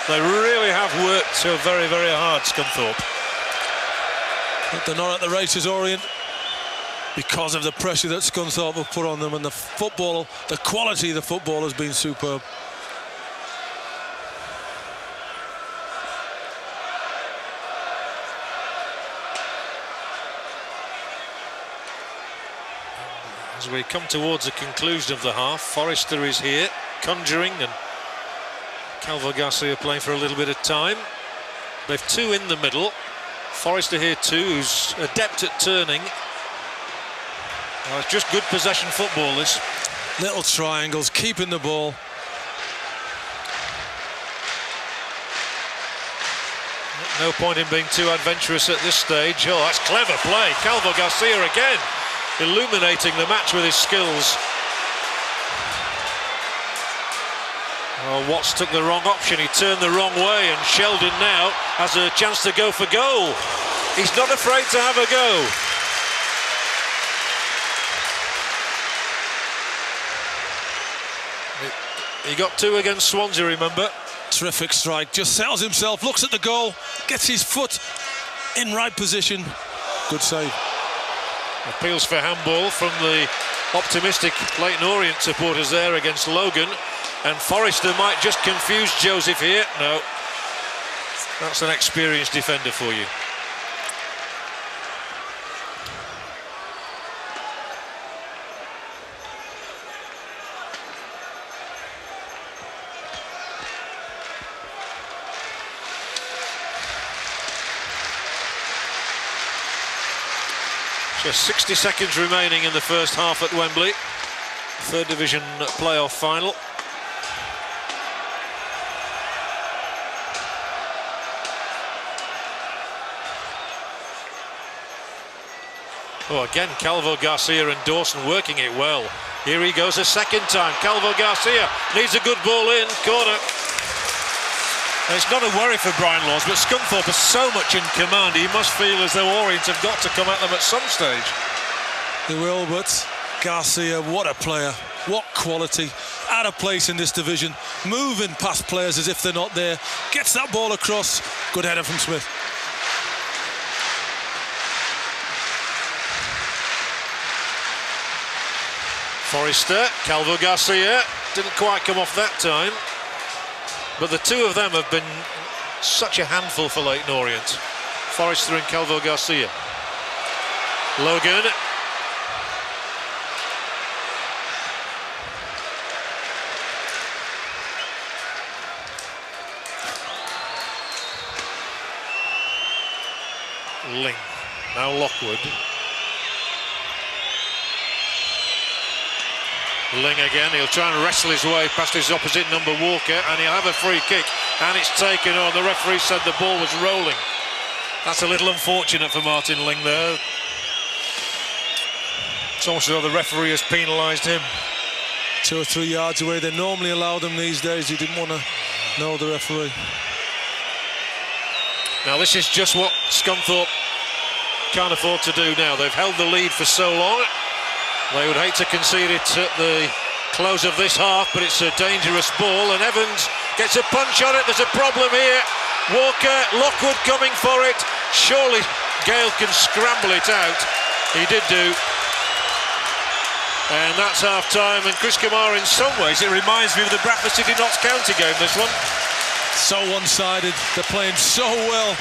They really have worked so very, very hard, Scunthorpe.
But they're not at the races, Orient, because of the pressure that Scunthorpe have put on them, and the football, the quality of the football has been superb.
As we come towards the conclusion of the half, Forrester is here, conjuring, and Calvo Garcia playing for a little bit of time. They've two in the middle. Forrester here too, who's adept at turning. It's just good possession football, this.
Little triangles, keeping the ball.
No point in being too adventurous at this stage. Oh, that's clever play. Calvo Garcia again, illuminating the match with his skills. Oh, Watts took the wrong option. He turned the wrong way, and Sheldon now has a chance to go for goal. He's not afraid to have a go. He got 2 against Swansea, remember?
Terrific strike, just settles himself, looks at the goal, gets his foot in right position. Good save.
Appeals for handball from the optimistic Leyton Orient supporters there against Logan. And Forrester might just confuse Joseph here. No, that's an experienced defender for you. Just 60 seconds remaining in the first half at Wembley. Third division playoff final. Oh, again, Calvo Garcia and Dawson working it well. Here he goes a second time. Calvo Garcia needs a good ball in, corner. And it's not a worry for Brian Laws, but Scunthorpe has so much in command, he must feel as though Orient have got to come at them at some stage.
They will, but Garcia, what a player, what quality. Out of place in this division, moving past players as if they're not there. Gets that ball across, good header from Smith.
Forrester, Calvo Garcia, didn't quite come off that time. But the two of them have been such a handful for Leyton Orient. Forrester and Calvo Garcia. Logan. Ling. Now Lockwood. Ling again, he'll try and wrestle his way past his opposite number Walker, and he'll have a free kick, and it's taken on. The referee said the ball was rolling. That's a little unfortunate for Martin Ling there. It's almost as though the referee has penalised him.
2 or 3 yards away, they normally allow them these days. He didn't want to know the referee.
Now this is just what Scunthorpe can't afford to do now. They've held the lead for so long. They would hate to concede it at the close of this half, but it's a dangerous ball, and Evans gets a punch on it. There's a problem here. Walker, Lockwood coming for it. Surely Gale can scramble it out. He did do. And that's half-time, and Chris Kamara, in some ways, it reminds me of the Bradford City Notts County game, this one.
So one-sided, they're playing so well.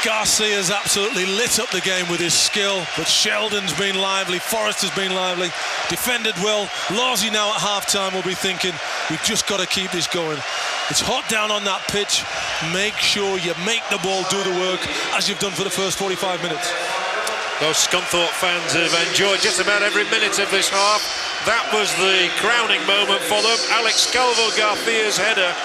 Garcia's absolutely lit up the game with his skill, but Sheldon's been lively, Forrester's been lively, defended well. Lawsy now at half-time will be thinking, we've just got to keep this going. It's hot down on that pitch. Make sure you make the ball do the work, as you've done for the first 45 minutes.
Those Scunthorpe fans have enjoyed just about every minute of this half. That was the crowning moment for them. Alex Calvo Garcia's header.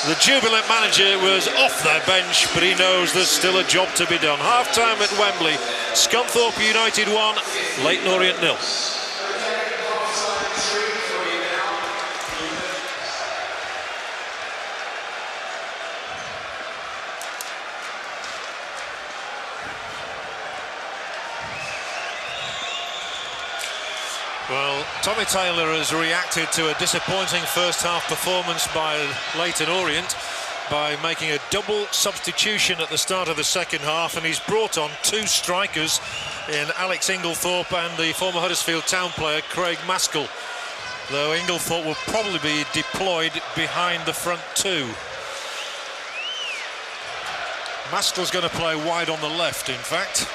The jubilant manager was off their bench, but he knows there's still a job to be done. Half-time at Wembley. Scunthorpe United 1, Leyton Orient 0. Well, Tommy Taylor has reacted to a disappointing first-half performance by Leyton Orient by making a double substitution at the start of the second half, and he's brought on 2 strikers in Alex Inglethorpe and the former Huddersfield Town player Craig Maskell, though Inglethorpe will probably be deployed behind the front 2. Maskell's going to play wide on the left, in fact.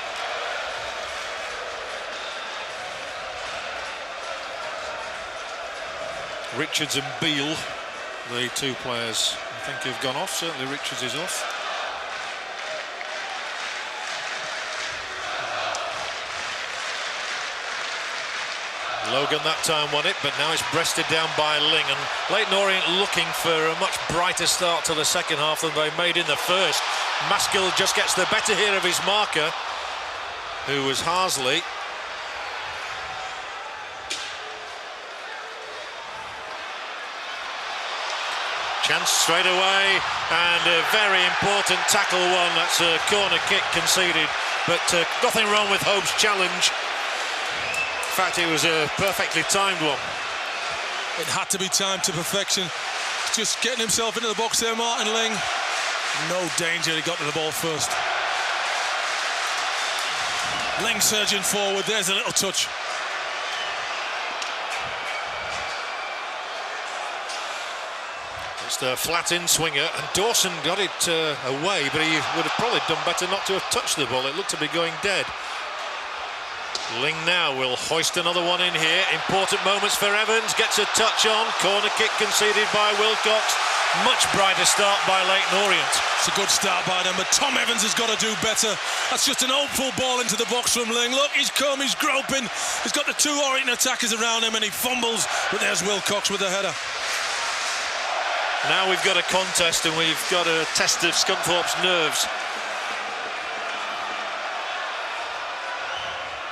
Richards and Beale, the 2 players I think have gone off. Certainly Richards is off. Logan that time won it, but now it's breasted down by Ling, and Leyton Orient looking for a much brighter start to the second half than they made in the first. Maskell just gets the better here of his marker, who was Harsley. Chance straight away, and a very important tackle one. That's a corner kick conceded, but nothing wrong with Hope's challenge. In fact, it was a perfectly timed one.
It had to be timed to perfection. Just getting himself into the box there, Martin Ling. No danger, he got to the ball first. Ling surging forward, there's a little touch.
It's the flat-in swinger, and Dawson got it away, but he would have probably done better not to have touched the ball. It looked to be going dead. Ling now will hoist another one in here. Important moments for Evans. Gets a touch on. Corner kick conceded by Wilcox. Much brighter start by Leyton Orient.
It's a good start by them, but Tom Evans has got to do better. That's just an hopeful ball into the box from Ling. Look, he's come, he's groping. He's got the two Orient attackers around him, and he fumbles. But there's Wilcox with the header.
Now we've got a contest, and we've got a test of Scunthorpe's nerves.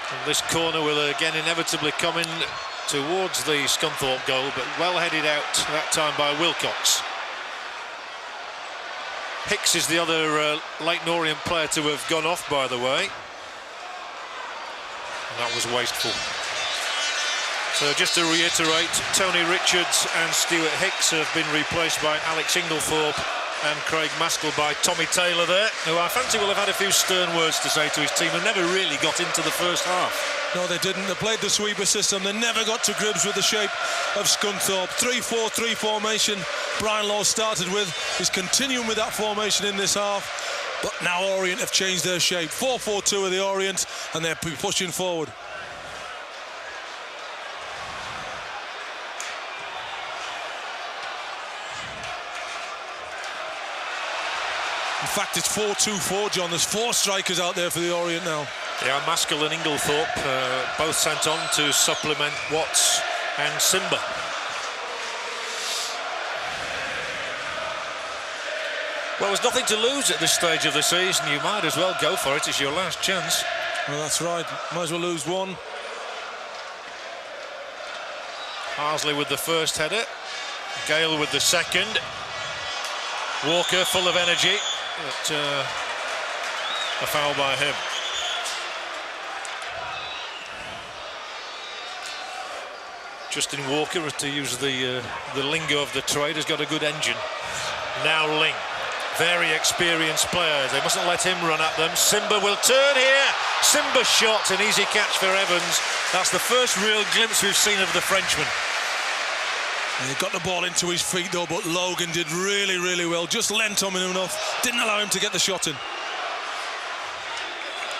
And this corner will again inevitably come in towards the Scunthorpe goal, but well headed out that time by Wilcox. Hicks is the other Leyton Orient player to have gone off, by the way. And that was wasteful. So just to reiterate, Tony Richards and Stuart Hicks have been replaced by Alex Inglethorpe and Craig Maskell by Tommy Taylor there, who I fancy will have had a few stern words to say to his team and never really got into the first half.
No, they didn't. They played the sweeper system. They never got to grips with the shape of Scunthorpe. 3-4-3 formation Brian Law started with. He's continuing with that formation in this half. But now Orient have changed their shape. 4-4-2 of the Orient, and they're pushing forward. In fact, it's 4-2-4, John. There's 4 strikers out there for the Orient now.
Yeah, Maskell and Inglethorpe both sent on to supplement Watts and Simba. Well, there's nothing to lose at this stage of the season. You might as well go for it. It's your last chance.
Well, that's right. Might as well lose one.
Harsley with the first header. Gale with the second. Walker full of energy. But a foul by him. Justin Walker, to use the lingo of the trade, has got a good engine. Now Ling, very experienced player. They mustn't let him run at them. Simba will turn here. Simba shot, an easy catch for Evans. That's the first real glimpse we've seen of the Frenchman.
And he got the ball into his feet though, but Logan did really, really well. Just lent on him enough. Didn't allow him to get the shot in.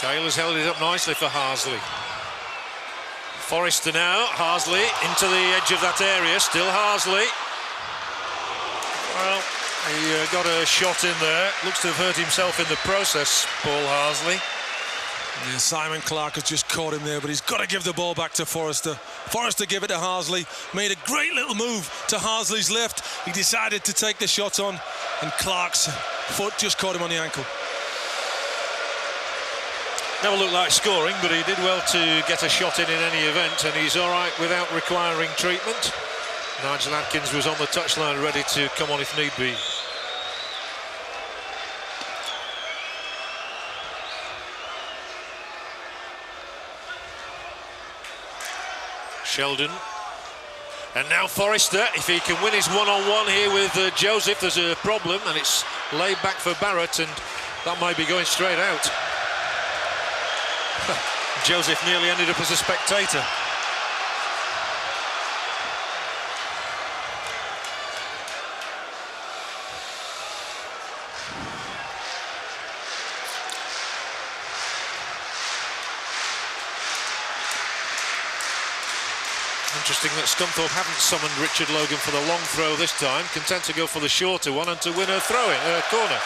Gale has held it up nicely for Harsley. Forrester now. Harsley into the edge of that area. Still Harsley. Well, he got a shot in there. Looks to have hurt himself in the process, Paul Harsley.
Yeah, Simon Clark has just caught him there, but he's got to give the ball back to Forrester. Forrester gave it to Harsley, made a great little move to Harsley's left. He decided to take the shot on, and Clark's foot just caught him on the ankle.
Never looked like scoring, but he did well to get a shot in any event, and he's all right without requiring treatment. Nigel Adkins was on the touchline ready to come on if need be. Sheldon, and now Forrester. If he can win his one-on-one here with Joseph, there's a problem, and it's laid back for Barrett, and that might be going straight out. Joseph nearly ended up as a spectator. Interesting that Scunthorpe haven't summoned Richard Logan for the long throw this time, content to go for the shorter one and to win a throw-in, corner.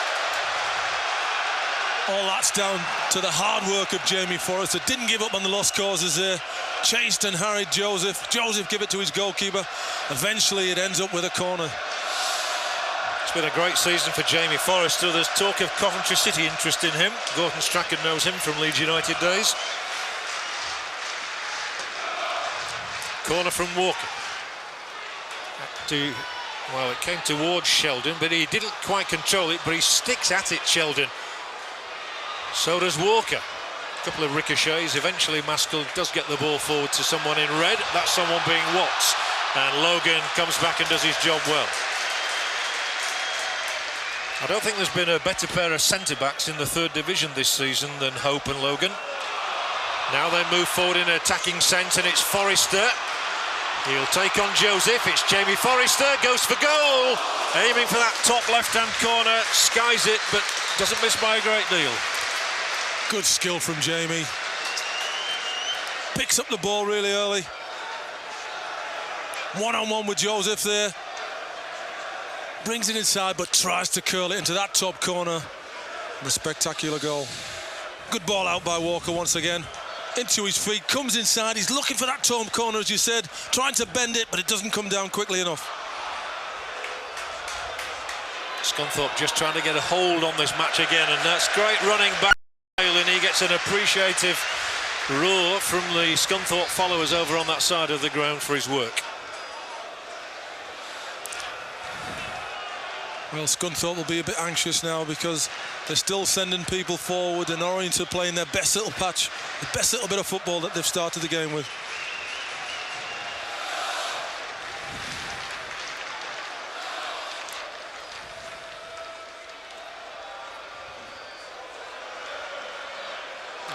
All that's down to the hard work of Jamie Forrester. Didn't give up on the lost causes there. Chased and harried Joseph. Joseph give it to his goalkeeper. Eventually it ends up with a corner.
It's been a great season for Jamie Forrester. There's talk of Coventry City interest in him. Gordon Strachan knows him from Leeds United days. Corner from Walker. Well, it came towards Sheldon, but he didn't quite control it, but he sticks at it, Sheldon. So does Walker. A couple of ricochets. Eventually Maskell does get the ball forward to someone in red. That's someone being Watts. And Logan comes back and does his job well. I don't think there's been a better pair of centre-backs in the third division this season than Hope and Logan. Now they move forward in an attacking sense, and it's Forrester. He'll take on Joseph. It's Jamie Forrester, goes for goal. Aiming for that top left-hand corner, skies it, but doesn't miss by a great deal.
Good skill from Jamie. Picks up the ball really early. One-on-one with Joseph there. Brings it inside, but tries to curl it into that top corner. And a spectacular goal. Good ball out by Walker once again. Into his feet, comes inside. He's looking for that top corner, as you said. Trying to bend it, but it doesn't come down quickly enough.
Scunthorpe just trying to get a hold on this match again, and that's great running back. And he gets an appreciative roar from the Scunthorpe followers over on that side of the ground for his work.
Well, Scunthorpe will be a bit anxious now because they're still sending people forward, and Orient are playing their best little patch, the best little bit of football that they've started the game with.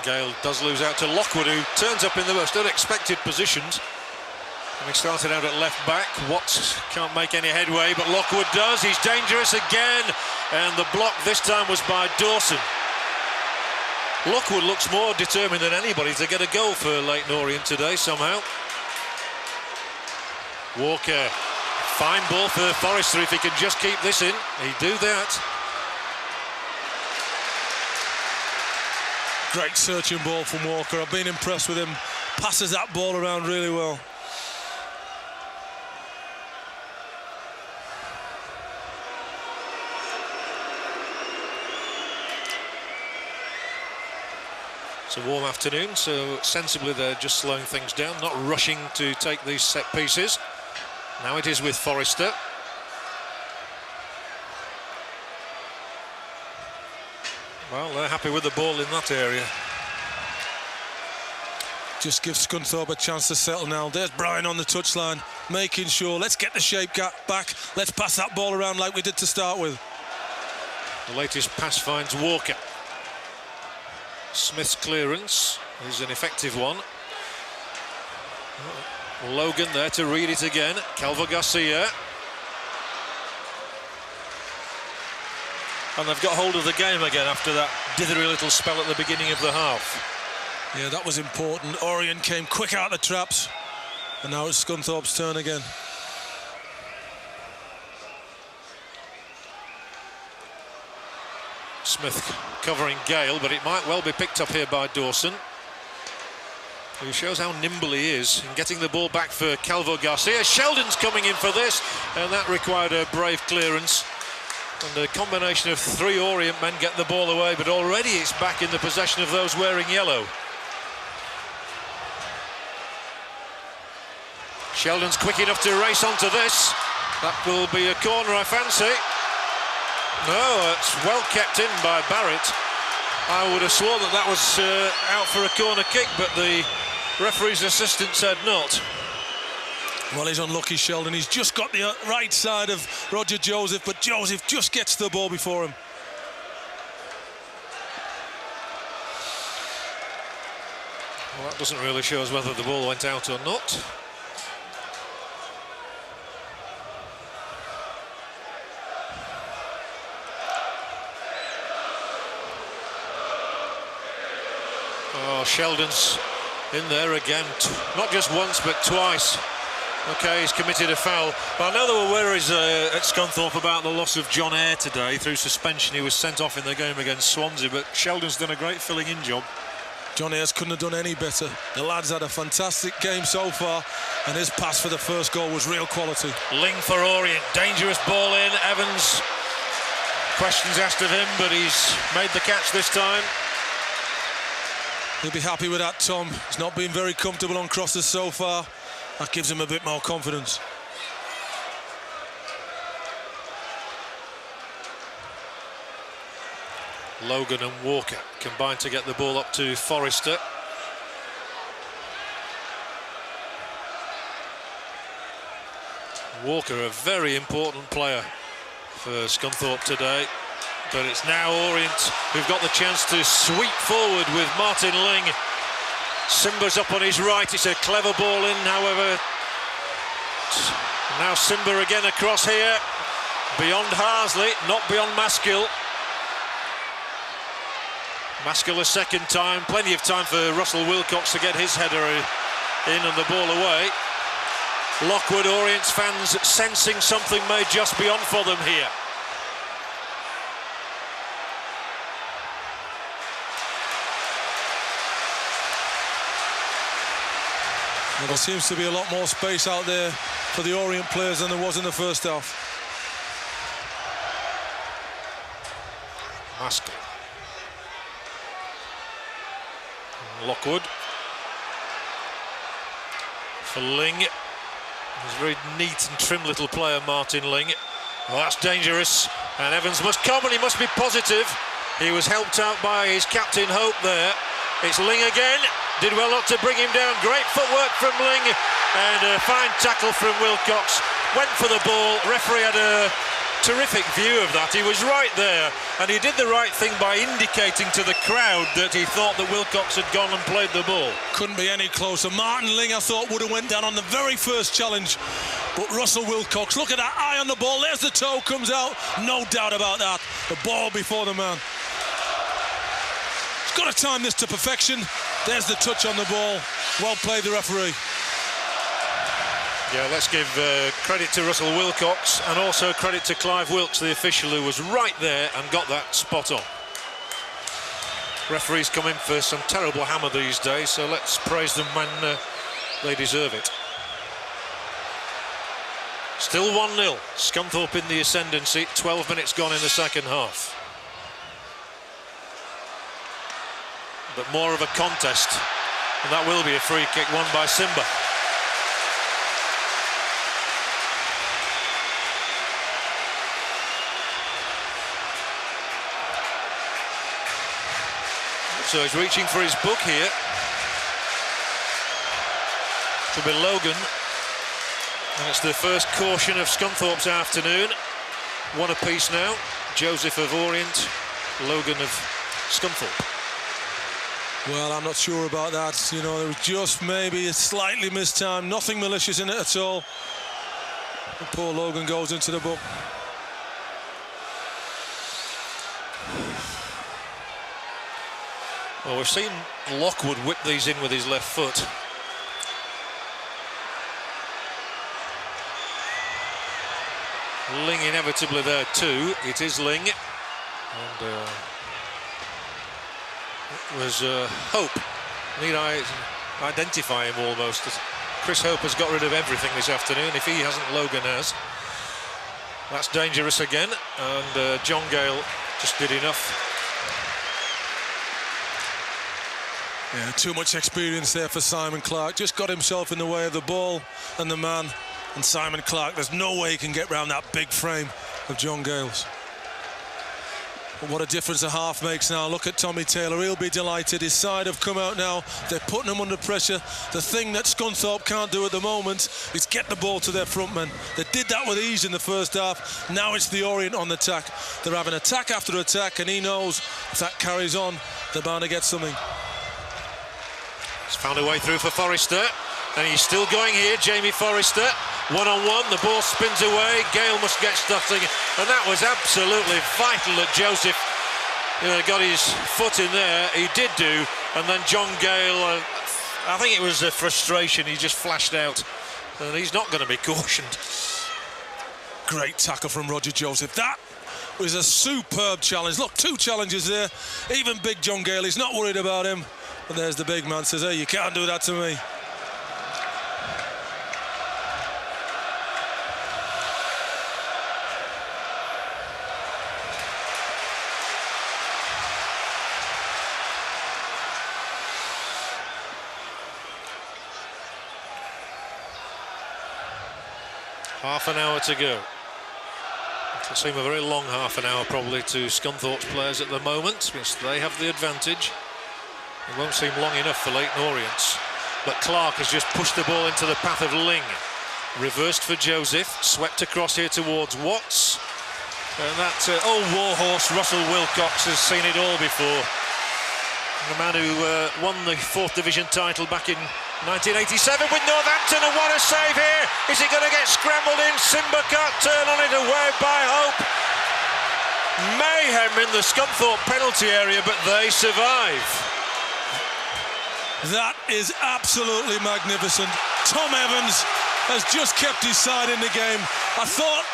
Gale does lose out to Lockwood, who turns up in the most unexpected positions. And he started out at left back. Watts can't make any headway, but Lockwood does. He's dangerous again, and the block this time was by Dawson. Lockwood looks more determined than anybody to get a goal for Leyton Orient today somehow. Walker, fine ball for Forrester if he can just keep this in. He'd do that.
Great searching ball from Walker. I've been impressed with him. Passes that ball around really well.
It's a warm afternoon, so sensibly they're just slowing things down, not rushing to take these set pieces. Now it is with Forrester. Well, they're happy with the ball in that area.
Just gives Scunthorpe a chance to settle now. There's Brian on the touchline, making sure, let's get the shape back, let's pass that ball around like we did to start with.
The latest pass finds Walker. Smith's clearance is an effective one. Logan there to read it again. Calvo Garcia. And they've got hold of the game again after that dithery little spell at the beginning of the half.
Yeah, that was important. Orient came quick out the traps, and now it's Scunthorpe's turn again.
Smith covering Gale, but it might well be picked up here by Dawson, who shows how nimble he is in getting the ball back for Calvo Garcia. Sheldon's coming in for this, and that required a brave clearance. And a combination of three Orient men get the ball away, but already it's back in the possession of those wearing yellow. Sheldon's quick enough to race onto this. That will be a corner, I fancy. No, it's well kept in by Barrett. I would have sworn that that was out for a corner kick, but the referee's assistant said not.
Well, he's unlucky, Sheldon. He's just got the right side of Roger Joseph, but Joseph just gets the ball before him.
Well, that doesn't really show us whether the ball went out or not. Oh, Sheldon's in there again, not just once but twice. OK, he's committed a foul. But I know there were worries at Scunthorpe about the loss of John Eyre today. Through suspension, he was sent off in the game against Swansea, but Sheldon's done a great filling-in job.
John Ayres couldn't have done any better. The lad's had a fantastic game so far, and his pass for the first goal was real quality.
Ling for Orient, dangerous ball in. Evans, questions asked of him, but he's made the catch this time.
He'll be happy with that, Tom. He's not been very comfortable on crosses so far. That gives him a bit more confidence.
Logan and Walker combine to get the ball up to Forrester. Walker, a very important player for Scunthorpe today, but it's now Orient who've got the chance to sweep forward with Martin Ling. Simba's up on his right, it's a clever ball in, however. Now Simba again across here, beyond Harsley, not beyond Maskill. Maskill a second time, plenty of time for Russell Wilcox to get his header in and the ball away. Lockwood, Orient's fans sensing something may just be on for them here.
Well, there seems to be a lot more space out there for the Orient players than there was in the first half.
Maskill. Lockwood for Ling. He's a very neat and trim little player, Martin Ling. Well, that's dangerous, and Evans must come, and he must be positive. He was helped out by his captain Hope there. It's Ling again, did well not to bring him down. Great footwork from Ling, and a fine tackle from Wilcox. Went for the ball, referee had a terrific view of that. He was right there, and he did the right thing by indicating to the crowd that he thought that Wilcox had gone and played the ball.
Couldn't be any closer. Martin Ling, I thought, would have went down on the very first challenge, but Russell Wilcox, look at that eye on the ball. There's the toe, comes out, no doubt about that. The ball before the man. He's got to time this to perfection. There's the touch on the ball. Well played, the referee.
Yeah, let's give credit to Russell Wilcox and also credit to Clive Wilkes, the official, who was right there and got that spot on. Referees come in for some terrible hammer these days, so let's praise them when they deserve it. Still 1-0, Scunthorpe in the ascendancy, 12 minutes gone in the second half. But more of a contest, and that will be a free kick won by Simba. So he's reaching for his book here. To be Logan. And it's the first caution of Scunthorpe's afternoon. One apiece now. Joseph of Orient, Logan of Scunthorpe.
Well, I'm not sure about that. You know, there was just maybe a slightly missed time. Nothing malicious in it at all. And poor Logan goes into the book.
Well, we've seen Lockwood whip these in with his left foot. Ling inevitably there too. It is Ling. And it was Hope. Need I identify him almost? Chris Hope has got rid of everything this afternoon. If he hasn't, Logan has. That's dangerous again. And John Gale just did enough.
Yeah, too much experience there for Simon Clark. Just got himself in the way of the ball and the man. And Simon Clark, there's no way he can get round that big frame of John Gales. But what a difference a half makes now. Look at Tommy Taylor, he'll be delighted. His side have come out now. They're putting him under pressure. The thing that Scunthorpe can't do at the moment is get the ball to their front men. They did that with ease in the first half. Now it's the Orient on the attack. They're having attack after attack, and he knows if that carries on, they're bound to get something.
He's found a way through for Forrester, and he's still going here, Jamie Forrester. One-on-one, the ball spins away, Gale must get starting, and that was absolutely vital that Joseph got his foot in there. He did do, and then John Gale, I think it was a frustration, he just flashed out and he's not going to be cautioned.
Great tackle from Roger Joseph. That was a superb challenge. Look, 2 challenges there. Even big John Gale, he's not worried about him. But there's the big man, says, hey, you can't do that to me.
Half an hour to go. It'll seem a very long half an hour probably to Scunthorpe's players at the moment, because they have the advantage. It won't seem long enough for Leyton Orient. But Clark has just pushed the ball into the path of Ling. Reversed for Joseph, swept across here towards Watts. And that old warhorse Russell Wilcox has seen it all before. The man who won the 4th Division title back in 1987 with Northampton, and what a save here! Is it going to get scrambled in? Simba can't turn on it, away by Hope. Mayhem in the Scunthorpe penalty area, but they survive.
That is absolutely magnificent. Tom Evans has just kept his side in the game. I thought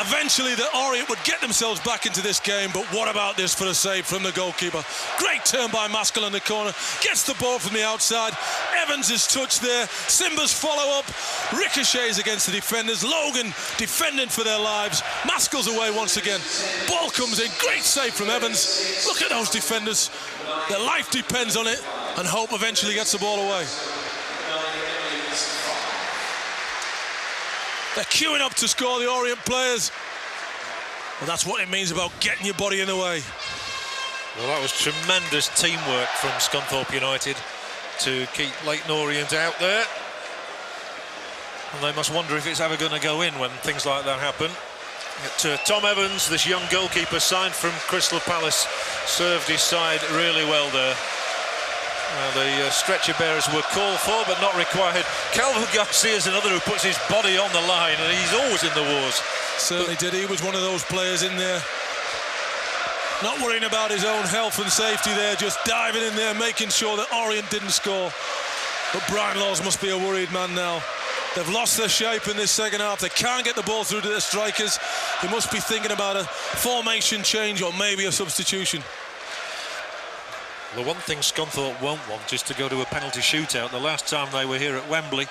eventually that Orient would get themselves back into this game, but what about this for a save from the goalkeeper? Great turn by Maskell in the corner, gets the ball from the outside. Evans is touched there, Simba's follow-up, ricochets against the defenders. Logan defending for their lives. Maskell's away once again. Ball comes in, great save from Evans. Look at those defenders. Their life depends on it, and Hope eventually gets the ball away. They're queuing up to score, the Orient players. Well, that's what it means about getting your body in the way.
Well, that was tremendous teamwork from Scunthorpe United to keep Leyton Orient out there. And they must wonder if it's ever going to go in when things like that happen. Tom Evans, this young goalkeeper signed from Crystal Palace, served his side really well there. The stretcher bearers were called for but not required. Calvo Garcia is another who puts his body on the line, and he's always in the wars.
Certainly did. He was one of those players in there, not worrying about his own health and safety there, just diving in there, making sure that Orient didn't score. But Brian Laws must be a worried man now. They've lost their shape in this second half. They can't get the ball through to their strikers. They must be thinking about a formation change or maybe a substitution.
The one thing Scunthorpe won't want is to go to a penalty shootout. The last time they were here at Wembley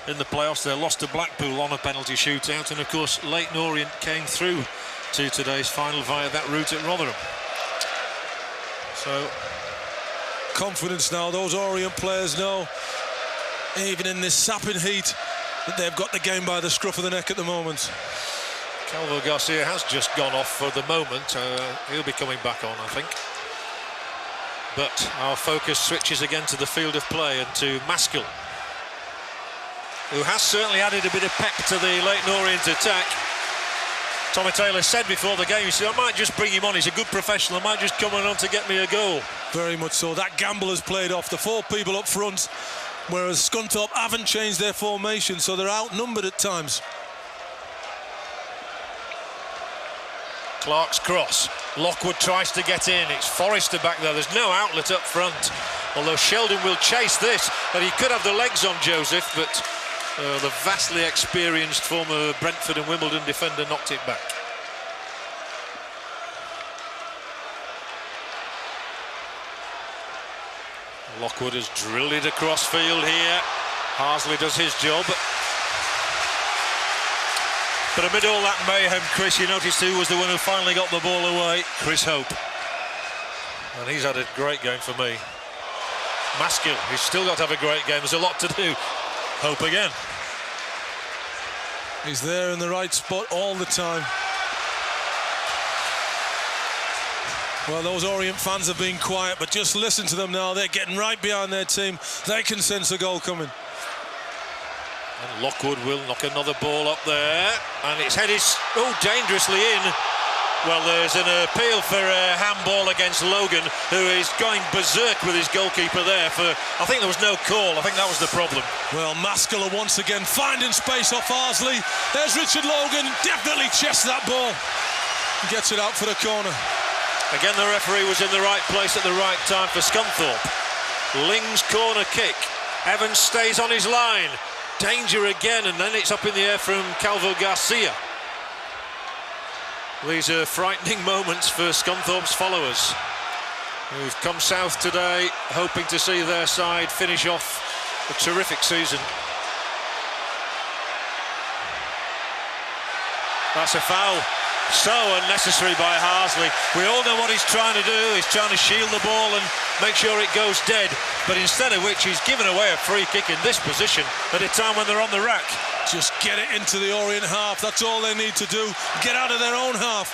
in the playoffs, they lost to Blackpool on a penalty shootout, and of course Leyton Orient came through to today's final via that route at Rotherham. So
confidence now. Those Orient players know, even in this sapping heat, that they've got the game by the scruff of the neck at the moment.
Calvo Garcia has just gone off for the moment. He'll be coming back on, I think. But our focus switches again to the field of play and to Maskell, who has certainly added a bit of pep to the Leyton Orient attack. Tommy Taylor said before the game, he said, I might just bring him on, he's a good professional, I might just come on to get me a goal.
Very much so. That gamble has played off. The 4 people up front, whereas Scunthorpe haven't changed their formation, so they're outnumbered at times.
Clark's cross. Lockwood tries to get in. It's Forrester back there. There's no outlet up front. Although Sheldon will chase this, and he could have the legs on Joseph, but the vastly experienced former Brentford and Wimbledon defender knocked it back. Lockwood has drilled it across field here. Harsley does his job. But amid all that mayhem, Chris, you noticed who was the one who finally got the ball away? Chris Hope. And he's had a great game for me. Maskell, he's still got to have a great game. There's a lot to do. Hope again.
He's there in the right spot all the time. Well, those Orient fans have been quiet, but just listen to them now. They're getting right behind their team. They can sense a goal coming.
And Lockwood will knock another ball up there, and it's headed dangerously in. Well, there's an appeal for a handball against Logan, who is going berserk with his goalkeeper there. I think there was no call. I think that was the problem.
Well, Maskell once again finding space off Harsley. There's Richard Logan, definitely chests that ball. Gets it out for the corner.
Again, the referee was in the right place at the right time for Scunthorpe. Ling's corner kick. Evans stays on his line. danger again, and then it's up in the air from Calvo Garcia. These are frightening moments for Scunthorpe's followers, who've come south today hoping to see their side finish off a terrific season. That's a foul. So unnecessary by Harsley. We all know what he's trying to do. He's trying to shield the ball and make sure it goes dead. But instead of which, he's given away a free kick in this position at a time when they're on the rack.
Just get it into the Orient half. That's all they need to do. Get out of their own half.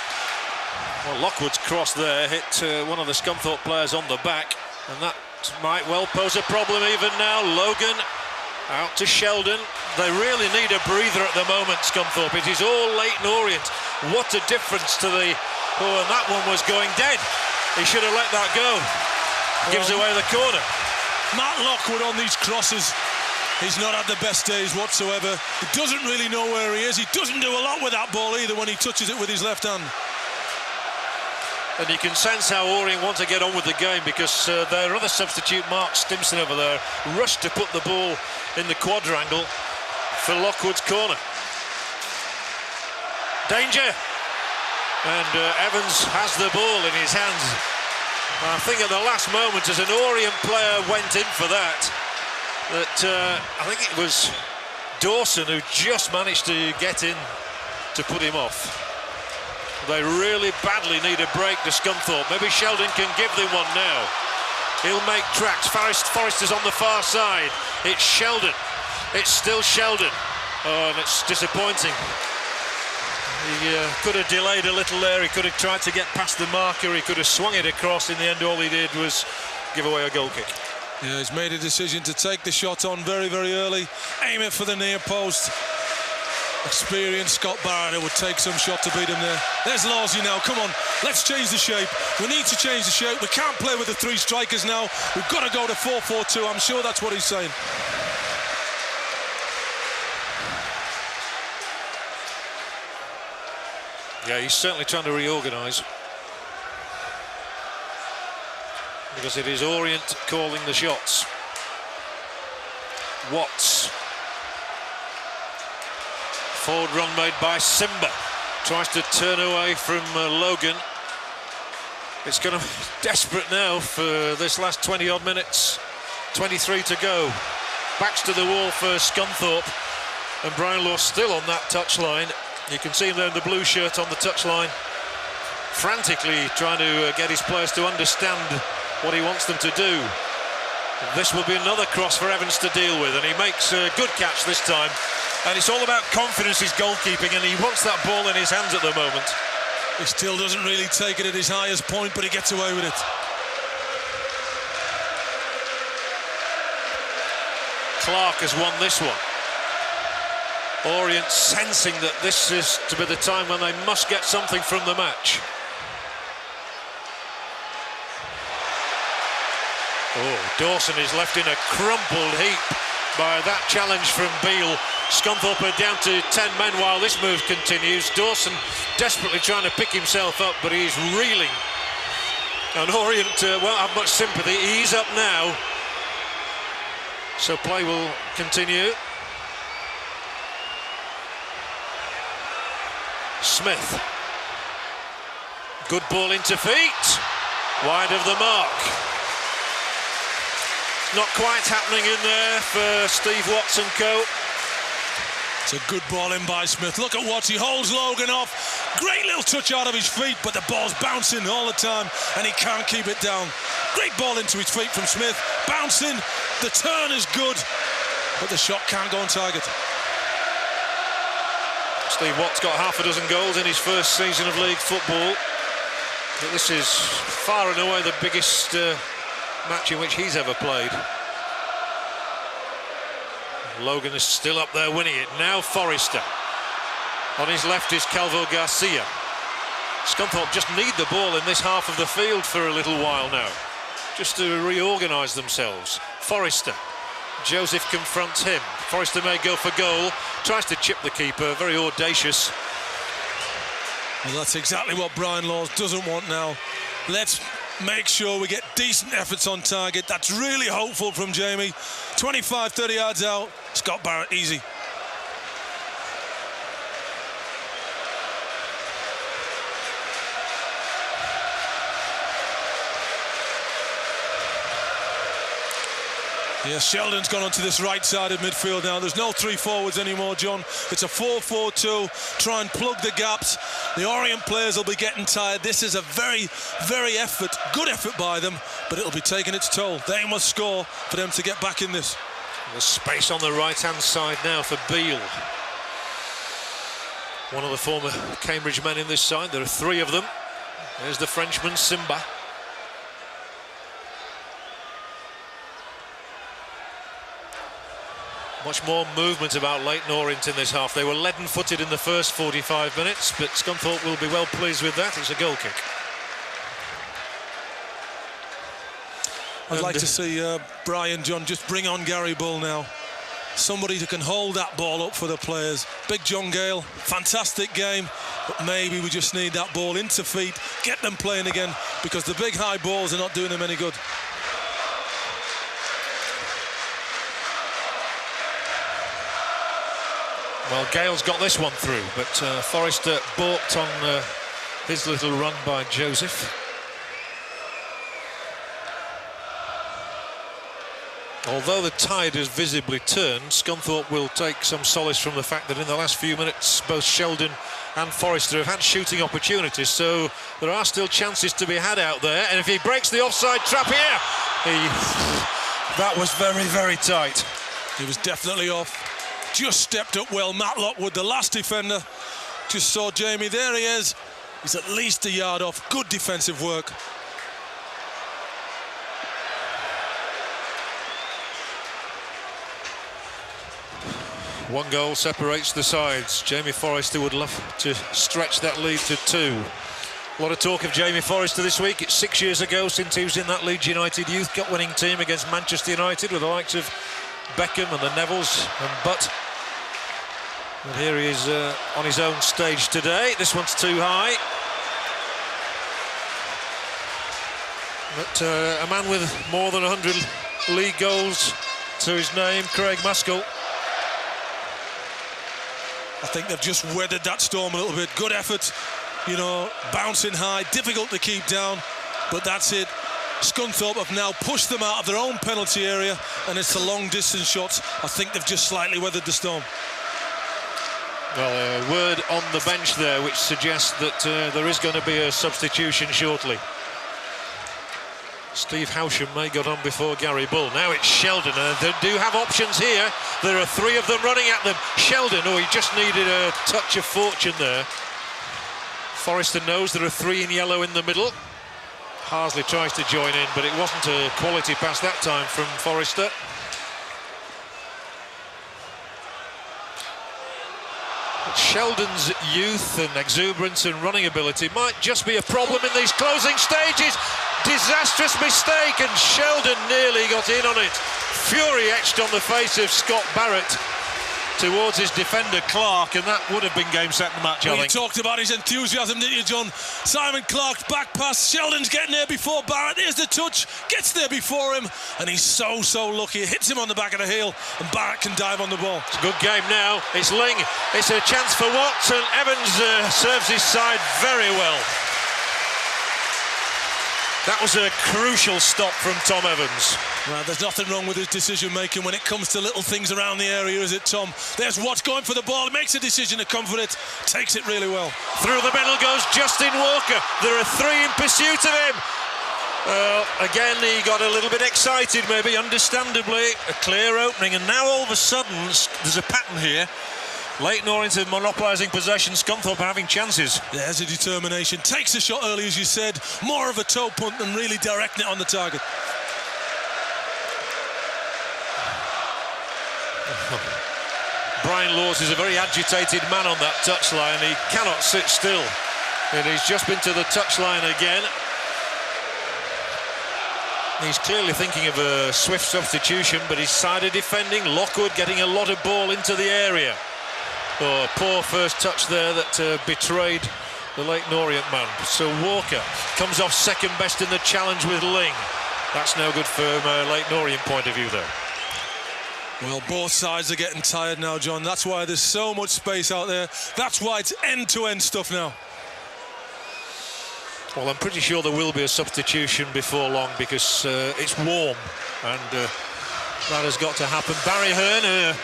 Well, Lockwood's cross there hit one of the Scunthorpe players on the back, and that might well pose a problem even now. Logan out to Sheldon. They really need a breather at the moment, Scunthorpe. It is all Leyton Orient. What a difference to the... Oh, and that one was going dead. He should have let that go. Gives away the corner.
Matt Lockwood on these crosses. He's not had the best days whatsoever. He doesn't really know where he is. He doesn't do a lot with that ball either when he touches it with his left hand.
And you can sense how Orient want to get on with the game, because their other substitute, Mark Stimson over there, rushed to put the ball in the quadrangle for Lockwood's corner. Danger, and Evans has the ball in his hands. I think at the last moment, as an Orient player went in for that, I think it was Dawson who just managed to get in to put him off. They really badly need a break to Scunthorpe. Maybe Sheldon can give them one now. He'll make tracks. Forrester's on the far side. It's Sheldon. It's still Sheldon. Oh, and it's disappointing. He could have delayed a little there. He could have tried to get past the marker. He could have swung it across. In the end, all he did was give away a goal kick.
Yeah, he's made a decision to take the shot on very, very early. Aim it for the near post. Experienced Scott Barrett would take some shot to beat him there. There's Lawsey now. Come on, let's change the shape. We need to change the shape. We can't play with the three strikers now. We've got to go to 4-4-2. I'm sure that's what he's saying.
Yeah, he's certainly trying to reorganise, because it is Orient calling the shots. Watts. Forward run made by Simba. Tries to turn away from Logan. It's going to be desperate now for this last 20-odd minutes. 23 to go. Backs to the wall for Scunthorpe. And Brian Law still on that touchline. You can see him there in the blue shirt on the touchline, frantically trying to get his players to understand what he wants them to do. This will be another cross for Evans to deal with, and he makes a good catch this time. And it's all about confidence, his goalkeeping, and he wants that ball in his hands at the moment.
He still doesn't really take it at his highest point, but he gets away with it.
Clark has won this one. Orient sensing that this is to be the time when they must get something from the match. Oh, Dawson is left in a crumpled heap by that challenge from Beale. Scunthorpe are down to 10 men while this move continues. Dawson desperately trying to pick himself up, but he's reeling. And Orient won't have much sympathy. He's up now. So play will continue. Smith. Good ball into feet. Wide of the mark. Not quite happening in there for Steve Watts and co.
It's a good ball in by Smith. Look at Watts, he holds Logan off. Great little touch out of his feet, but the ball's bouncing all the time and he can't keep it down. Great ball into his feet from Smith. Bouncing, the turn is good, but the shot can't go on target.
Steve Watts got half a dozen goals in his first season of league football. But this is far and away the biggest match in which he's ever played. Logan is still up there winning it. Now Forrester. On his left is Calvo Garcia. Scunthorpe just need the ball in this half of the field for a little while now, just to reorganise themselves. Forrester. Joseph confronts him. Forrester may go for goal. Tries to chip the keeper. Very audacious.
Well, that's exactly what Brian Laws doesn't want now. Let's make sure we get decent efforts on target. That's really hopeful from Jamie. 25, 30 yards out, Scott Barrett, easy. Yeah, Sheldon's gone onto this right-sided midfield now. There's no three forwards anymore, John. It's a 4-4-2. Try and plug the gaps. The Orient players will be getting tired. This is a very, very good effort by them, but it'll be taking its toll. They must score for them to get back in this.
There's space on the right-hand side now for Beale. One of the former Cambridge men in this side. There are three of them. There's the Frenchman, Simba. Much more movement about Leyton Orient in this half. They were leaden-footed in the first 45 minutes, but Scunthorpe will be well pleased with that. It's a goal kick.
I'd like to see Brian, John, just bring on Gary Bull now. Somebody who can hold that ball up for the players. Big John Gale, fantastic game, but maybe we just need that ball into feet, get them playing again, because the big high balls are not doing them any good.
Well, Gale's got this one through, but Forrester balked on his little run by Joseph. Although the tide has visibly turned, Scunthorpe will take some solace from the fact that in the last few minutes both Sheldon and Forrester have had shooting opportunities, so there are still chances to be had out there. And if he breaks the offside trap here, that was very, very tight.
He was definitely off. Just stepped up well. Matt Lockwood, the last defender, just saw Jamie. There he is. He's at least a yard off. Good defensive work.
One goal separates the sides. Jamie Forrester would love to stretch that lead to 2. A lot of talk of Jamie Forrester this week. It's 6 years ago since he was in that Leeds United Youth Cup winning team against Manchester United with the likes of Beckham and the Nevilles and Butt. And here he is on his own stage today. This one's too high. But a man with more than 100 league goals to his name, Craig Maskell.
I think they've just weathered that storm a little bit. Good effort, you know, bouncing high, difficult to keep down, but that's it. Scunthorpe have now pushed them out of their own penalty area, and it's the long distance shots. I think they've just slightly weathered the storm.
Well, a word on the bench there which suggests that there is going to be a substitution shortly. Steve Howsham may got on before Gary Bull. Now it's Sheldon, and they do have options here. There are three of them running at them. Sheldon, oh, he just needed a touch of fortune there. Forrester knows there are three in yellow in the middle. Harsley tries to join in, but it wasn't a quality pass that time from Forrester. But Sheldon's youth and exuberance and running ability might just be a problem in these closing stages. Disastrous mistake, and Sheldon nearly got in on it. Fury etched on the face of Scott Barrett towards his defender Clark, and that would have been game, set and match, I think.
You talked about his enthusiasm, didn't you, John? Simon Clark's back pass, Sheldon's getting there before Barrett. Here's the touch, gets there before him, and he's so lucky. It hits him on the back of the heel, and Barrett can dive on the ball.
It's a good game now. It's Ling. It's a chance for Watts, and Evans serves his side very well. That was a crucial stop from Tom Evans.
Well, there's nothing wrong with his decision-making when it comes to little things around the area, is it, Tom? There's Watts going for the ball, makes a decision to come for it, takes it really well.
Through the middle goes Justin Walker. There are three in pursuit of him. Again, he got a little bit excited, maybe, understandably. A clear opening, and now all of a sudden, there's a pattern here. Leyton Orient are monopolising possession, Scunthorpe having chances.
There's a determination. Takes a shot early, as you said. More of a toe punt than really directing it on the target.
Brian Laws is a very agitated man on that touchline. He cannot sit still. And he's just been to the touchline again. He's clearly thinking of a swift substitution, but his side are defending. Lockwood getting a lot of ball into the area. Oh, poor first touch there that betrayed the Leyton Orient man. So Walker comes off second best in the challenge with Ling. That's no good from Leyton Orient point of view, though.
Well, both sides are getting tired now, John. That's why there's so much space out there. That's why it's end-to-end stuff now.
Well, I'm pretty sure there will be a substitution before long because it's warm and that has got to happen. Barry Hearn,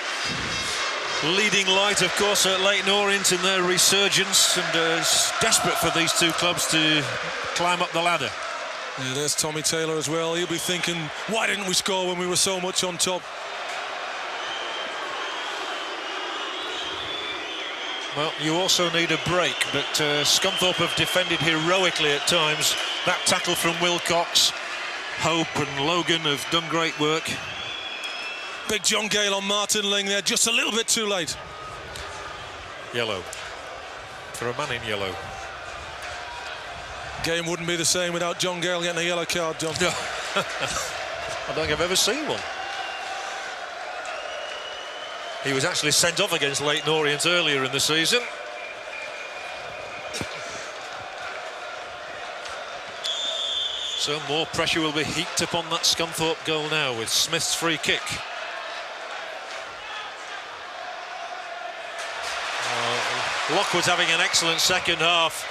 leading light, of course, at Leyton Orient in their resurgence, and is desperate for these two clubs to climb up the ladder.
Yeah, there's Tommy Taylor as well. He'll be thinking, why didn't we score when we were so much on top?
Well, you also need a break, but Scunthorpe have defended heroically at times. That tackle from Wilcox, Hope and Logan have done great work.
Big John Gale on Martin Ling there, just a little bit too late.
Yellow. For a man in yellow.
Game wouldn't be the same without John Gale getting a yellow card, John.
No. I don't think I've ever seen one. He was actually sent off against Leyton Orient earlier in the season. So more pressure will be heaped upon that Scunthorpe goal now with Smith's free kick. Lockwood's having an excellent second half.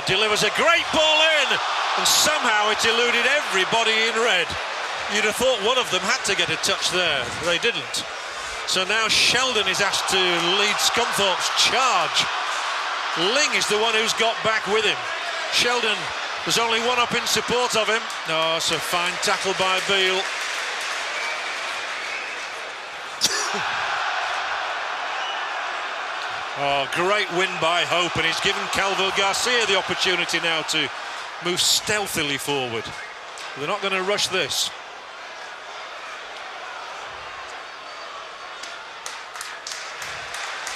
Delivers a great ball in, and somehow it eluded everybody in red. You'd have thought one of them had to get a touch there. They didn't. So now Sheldon is asked to lead Scunthorpe's charge. Ling is the one who's got back with him. Sheldon, there's only one up in support of him. Oh, it's a fine tackle by Beale. Oh, great win by Hope, and he's given Calvo Garcia the opportunity now to move stealthily forward. They're not going to rush this.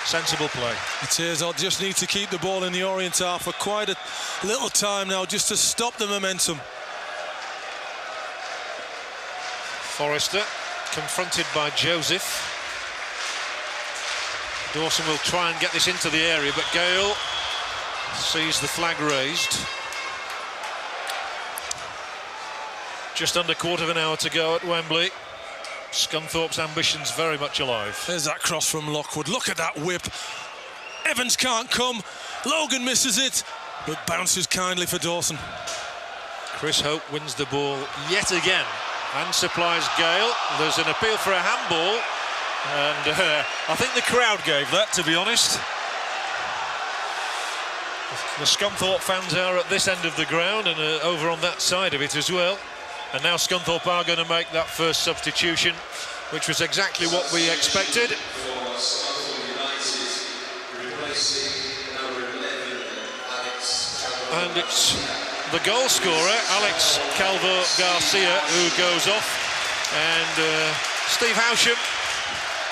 Sensible play.
It is. I'll just need to keep the ball in the Orient half for quite a little time now, just to stop the momentum.
Forrester confronted by Joseph. Dawson will try and get this into the area, but Gale sees the flag raised. Just under quarter of an hour to go at Wembley. Scunthorpe's ambitions very much alive.
There's that cross from Lockwood. Look at that whip. Evans can't come. Logan misses it, but bounces kindly for Dawson.
Chris Hope wins the ball yet again and supplies Gale. There's an appeal for a handball, and I think the crowd gave that, to be honest. The Scunthorpe fans are at this end of the ground and over on that side of it as well. And now Scunthorpe are going to make that first substitution, which was exactly what we expected. And it's the goal scorer, Alex Calvo Garcia, who goes off. And Steve Howsham.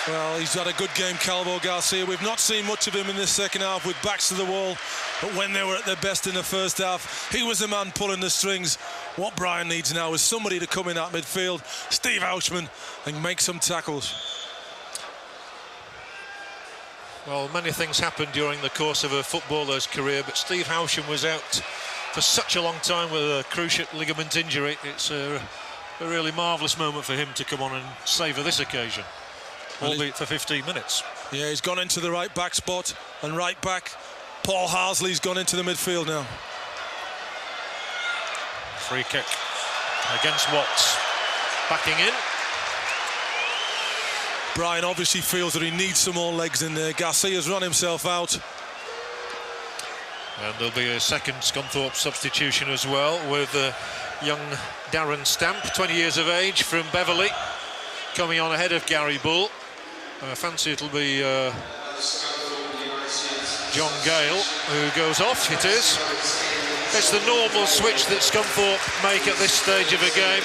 Well, he's had a good game, Calvo Garcia. We've not seen much of him in this second half with backs to the wall. But when they were at their best in the first half, he was the man pulling the strings. What Brian needs now is somebody to come in at midfield, Steve Houshman, and make some tackles.
Well, many things happened during the course of a footballer's career, but Steve Housham was out for such a long time with a cruciate ligament injury. It's a really marvellous moment for him to come on and savour this occasion, albeit for 15 minutes.
Yeah, he's gone into the right back spot, and right back Paul Harsley's gone into the midfield now.
Free kick against Watts. Backing in.
Brian obviously feels that he needs some more legs in there. Garcia's run himself out.
And there'll be a second Scunthorpe substitution as well, with young Darren Stamp, 20 years of age, from Beverley, coming on ahead of Gary Bull. I fancy it'll be John Gale who goes off. It is. It's the normal switch that Scunthorpe make at this stage of a game.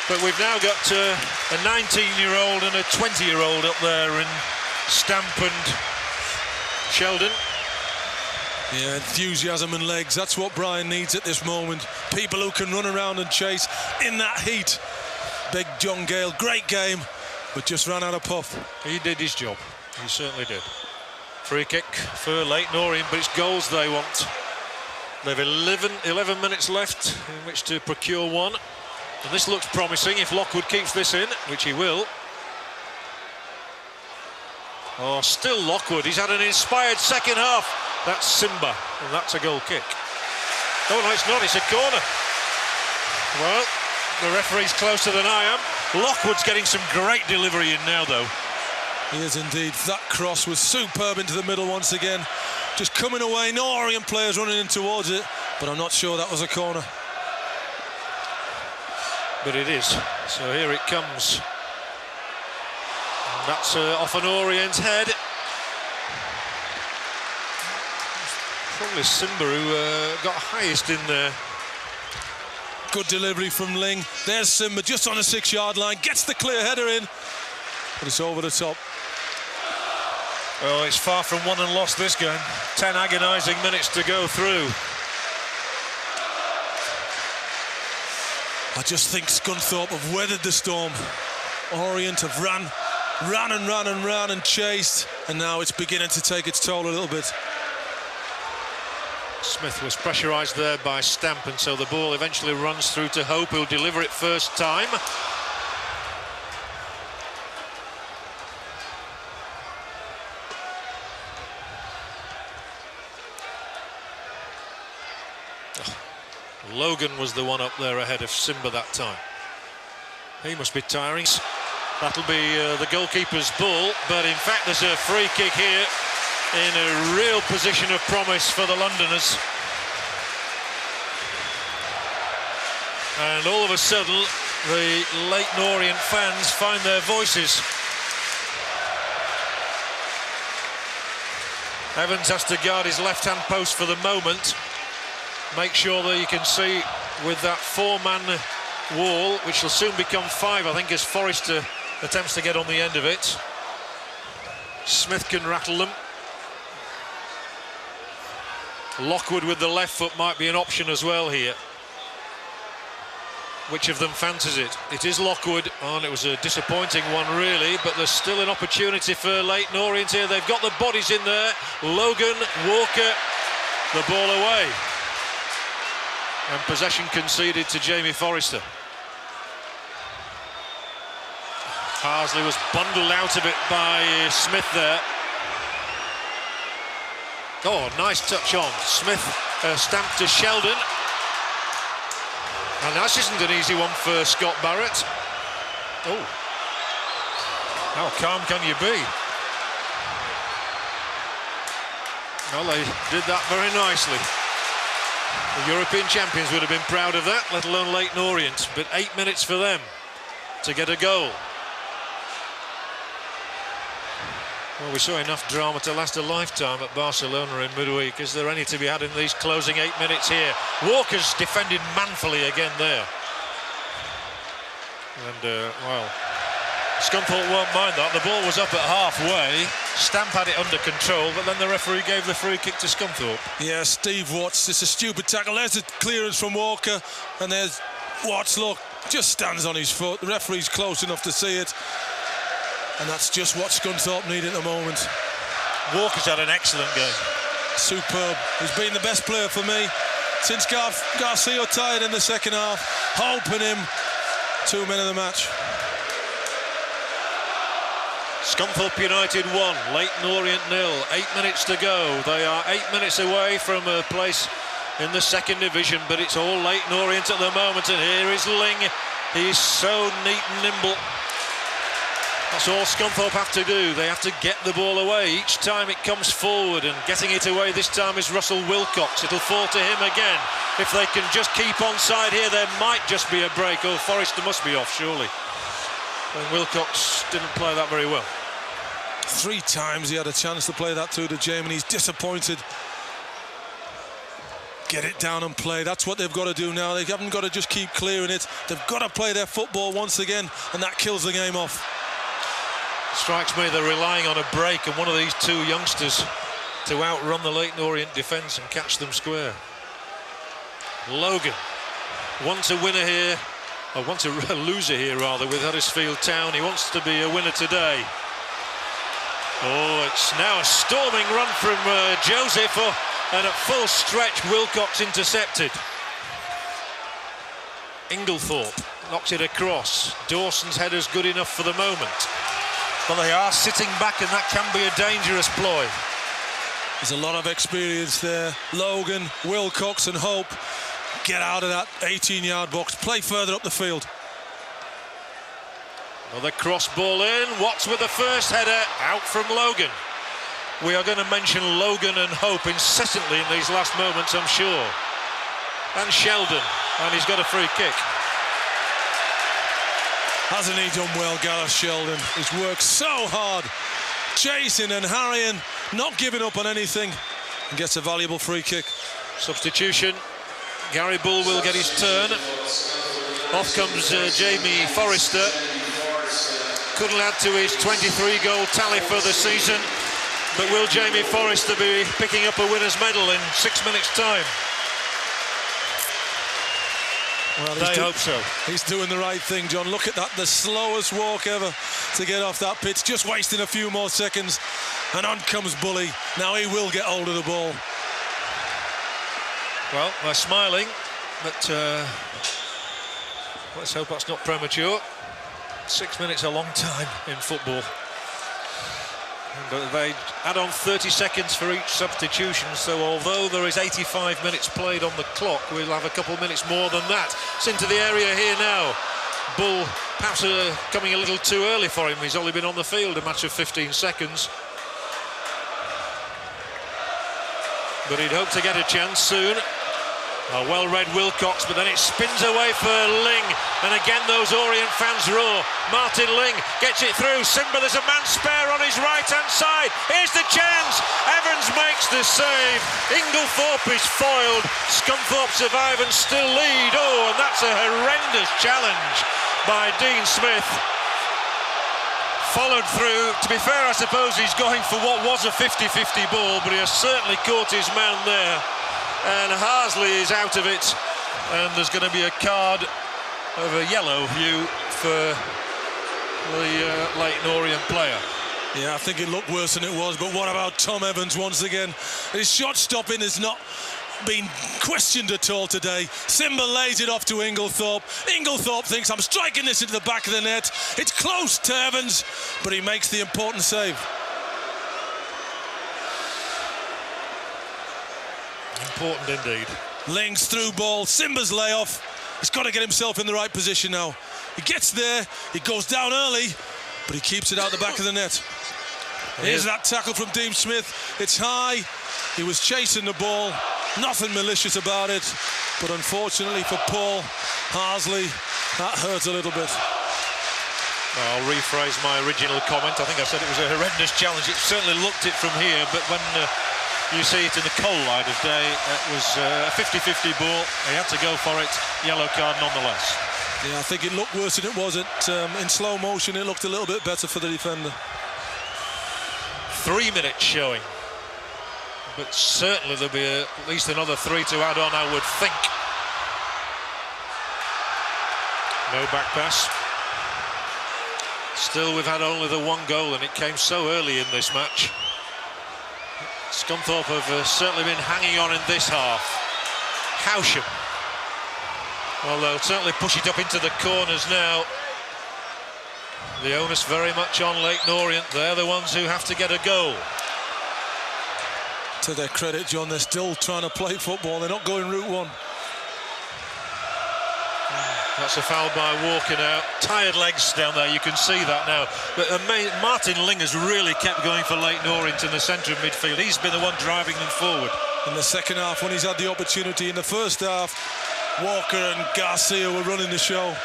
But we've now got a 19-year-old and a 20-year-old up there in Stamp and Sheldon.
Yeah, enthusiasm and legs. That's what Brian needs at this moment. People who can run around and chase in that heat. Big John Gale, great game, but just ran out of puff.
He did his job. He certainly did. Free kick for Leyton Orient, but it's goals they want. They've 11 minutes left in which to procure one. And this looks promising if Lockwood keeps this in, which he will. Oh, still Lockwood. He's had an inspired second half. That's Simba, and that's a goal kick. Oh, no, it's not. It's a corner. Well, the referee's closer than I am. Lockwood's getting some great delivery in now, though.
He is indeed. That cross was superb into the middle once again. Just coming away, no Orient players running in towards it, but I'm not sure that was a corner.
But it is. So here it comes. And that's off an Orient head. Probably Simba who got highest in there.
Good delivery from Ling. There's Simba just on the 6-yard line, gets the clear header in, but it's over the top.
Well, it's far from won and lost this game. 10 agonising minutes to go through.
I just think Scunthorpe have weathered the storm. Orient have ran and chased, and now it's beginning to take its toll a little bit.
Smith was pressurised there by Stamp, and so the ball eventually runs through to Hope, who'll deliver it first time. Logan was the one up there ahead of Simba that time. He must be tiring. That'll be the goalkeeper's ball, but in fact there's a free kick here in a real position of promise for the Londoners. And all of a sudden the Leyton Orient fans find their voices. Evans has to guard his left-hand post for the moment. Make sure that you can see with that 4-man wall, which will soon become 5, I think, as Forrester attempts to get on the end of it. Smith can rattle them. Lockwood with the left foot might be an option as well here. Which of them fancies it? It is Lockwood. Oh, and it was a disappointing one, really, but there's still an opportunity for Leyton Orient here. They've got the bodies in there. Logan, Walker, the ball away. And possession conceded to Jamie Forrester. Harsley was bundled out of it by Smith there. Oh, nice touch on. Smith stamped to Sheldon. And that isn't an easy one for Scott Barrett. Oh. How calm can you be? Well, they did that very nicely. The European champions would have been proud of that, let alone Leyton Orient. But 8 minutes for them to get a goal. Well, we saw enough drama to last a lifetime at Barcelona in midweek. Is there any to be had in these closing 8 minutes here? Walker's defended manfully again there. And, well, Scunthorpe won't mind that. The ball was up at halfway. Stamp had it under control, but then the referee gave the free kick to Scunthorpe.
Yeah, Steve Watts, it's a stupid tackle. There's a clearance from Walker, and there's Watts, look, just stands on his foot. The referee's close enough to see it. And that's just what Scunthorpe need at the moment.
Walker's had an excellent game.
Superb. He's been the best player for me since Garcia tired in the second half. Hope in him. 2 men of the match.
Scunthorpe United 1, Leyton Orient 0. 8 minutes to go. They are 8 minutes away from a place in the second division, but it's all Leyton Orient at the moment. And here is Ling. He's so neat and nimble. That's all Scunthorpe have to do. They have to get the ball away each time it comes forward, and getting it away this time is Russell Wilcox. It'll fall to him again. If they can just keep onside here, there might just be a break. Oh, Forrester must be off, surely. And Wilcox didn't play that very well.
3 times he had a chance to play that to Jamie, and he's disappointed. Get it down and play. That's what they've got to do now. They haven't got to just keep clearing it. They've got to play their football once again, and that kills the game off.
Strikes me they're relying on a break and one of these 2 youngsters to outrun the Leyton Orient defence and catch them square. Logan wants a winner here, or wants a loser here rather, with Huddersfield Town. He wants to be a winner today. Oh, it's now a storming run from Joseph, and at full stretch, Wilcox intercepted. Inglethorpe knocks it across. Dawson's header's good enough for the moment. But they are sitting back, and that can be a dangerous ploy.
There's a lot of experience there. Logan, Wilcox and Hope get out of that 18-yard box, play further up the field.
Another cross ball in. Watts with the first header, out from Logan. We are going to mention Logan and Hope incessantly in these last moments, I'm sure. And Sheldon, and he's got a free kick.
Hasn't he done well, Gareth Sheldon? He's worked so hard, chasing and harrying, not giving up on anything, and gets a valuable free kick.
Substitution. Gary Bull will get his turn. Off comes Jamie Forrester. Couldn't add to his 23-goal tally for the season, but will Jamie Forrester be picking up a winner's medal in 6 minutes' time? Well, they hope so.
He's doing the right thing, John. Look at that, the slowest walk ever to get off that pitch, just wasting a few more seconds, and on comes Bully. Now he will get hold of the ball.
Well, they're smiling, but let's hope that's not premature. 6 minutes a long time in football. But they add on 30 seconds for each substitution, so although there is 85 minutes played on the clock, we'll have a couple of minutes more than that. It's into the area here now. Bull perhaps coming a little too early for him. He's only been on the field a match of 15 seconds. But he'd hope to get a chance soon. A well-read Wilcox, but then it spins away for Ling, and again those Orient fans roar. Martin Ling gets it through. Simba, there's a man spare on his right-hand side. Here's the chance. Evans makes the save. Inglethorpe is foiled. Scunthorpe survive and still lead. Oh, and that's a horrendous challenge by Dean Smith. Followed through. To be fair, I suppose he's going for what was a 50-50 ball, but he has certainly caught his man there. And Harsley is out of it, and there's going to be a card of a yellow hue for the Leyton Orient player.
Yeah, I think it looked worse than it was, but what about Tom Evans once again? His shot stopping has not been questioned at all today. Simba lays it off to Inglethorpe. Inglethorpe thinks, I'm striking this into the back of the net. It's close to Evans, but he makes the important save.
Important indeed.
Ling's through ball, Simba's layoff. He's got to get himself in the right position now. He gets there, he goes down early, but he keeps it out the back of the net. Here's that tackle from Dean Smith. It's high, he was chasing the ball, nothing malicious about it, but unfortunately for Paul Harsley, that hurt a little bit.
I'll rephrase my original comment. I think I said it was a horrendous challenge. It certainly looked it from here, but when you see it in the cold light of day, it was a 50-50 ball. He had to go for it. Yellow card nonetheless.
Yeah, I think it looked worse than it was. In slow motion, it looked a little bit better for the defender.
3 minutes showing. But certainly there'll be at least another 3 to add on, I would think. No back pass. Still, we've had only the one goal, and it came so early in this match. Scunthorpe have certainly been hanging on in this half. Howsham. Well, they'll certainly push it up into the corners now. The onus very much on Leyton Orient. They're the ones who have to get a goal.
To their credit, John, they're still trying to play football. They're not going route one.
That's a foul by Walker now. Tired legs down there, you can see that now. But Martin Ling has really kept going for Leyton Orient in the centre of midfield. He's been the one driving them forward.
In the second half, when he's had the opportunity. In the first half, Walker and Garcia were running the show.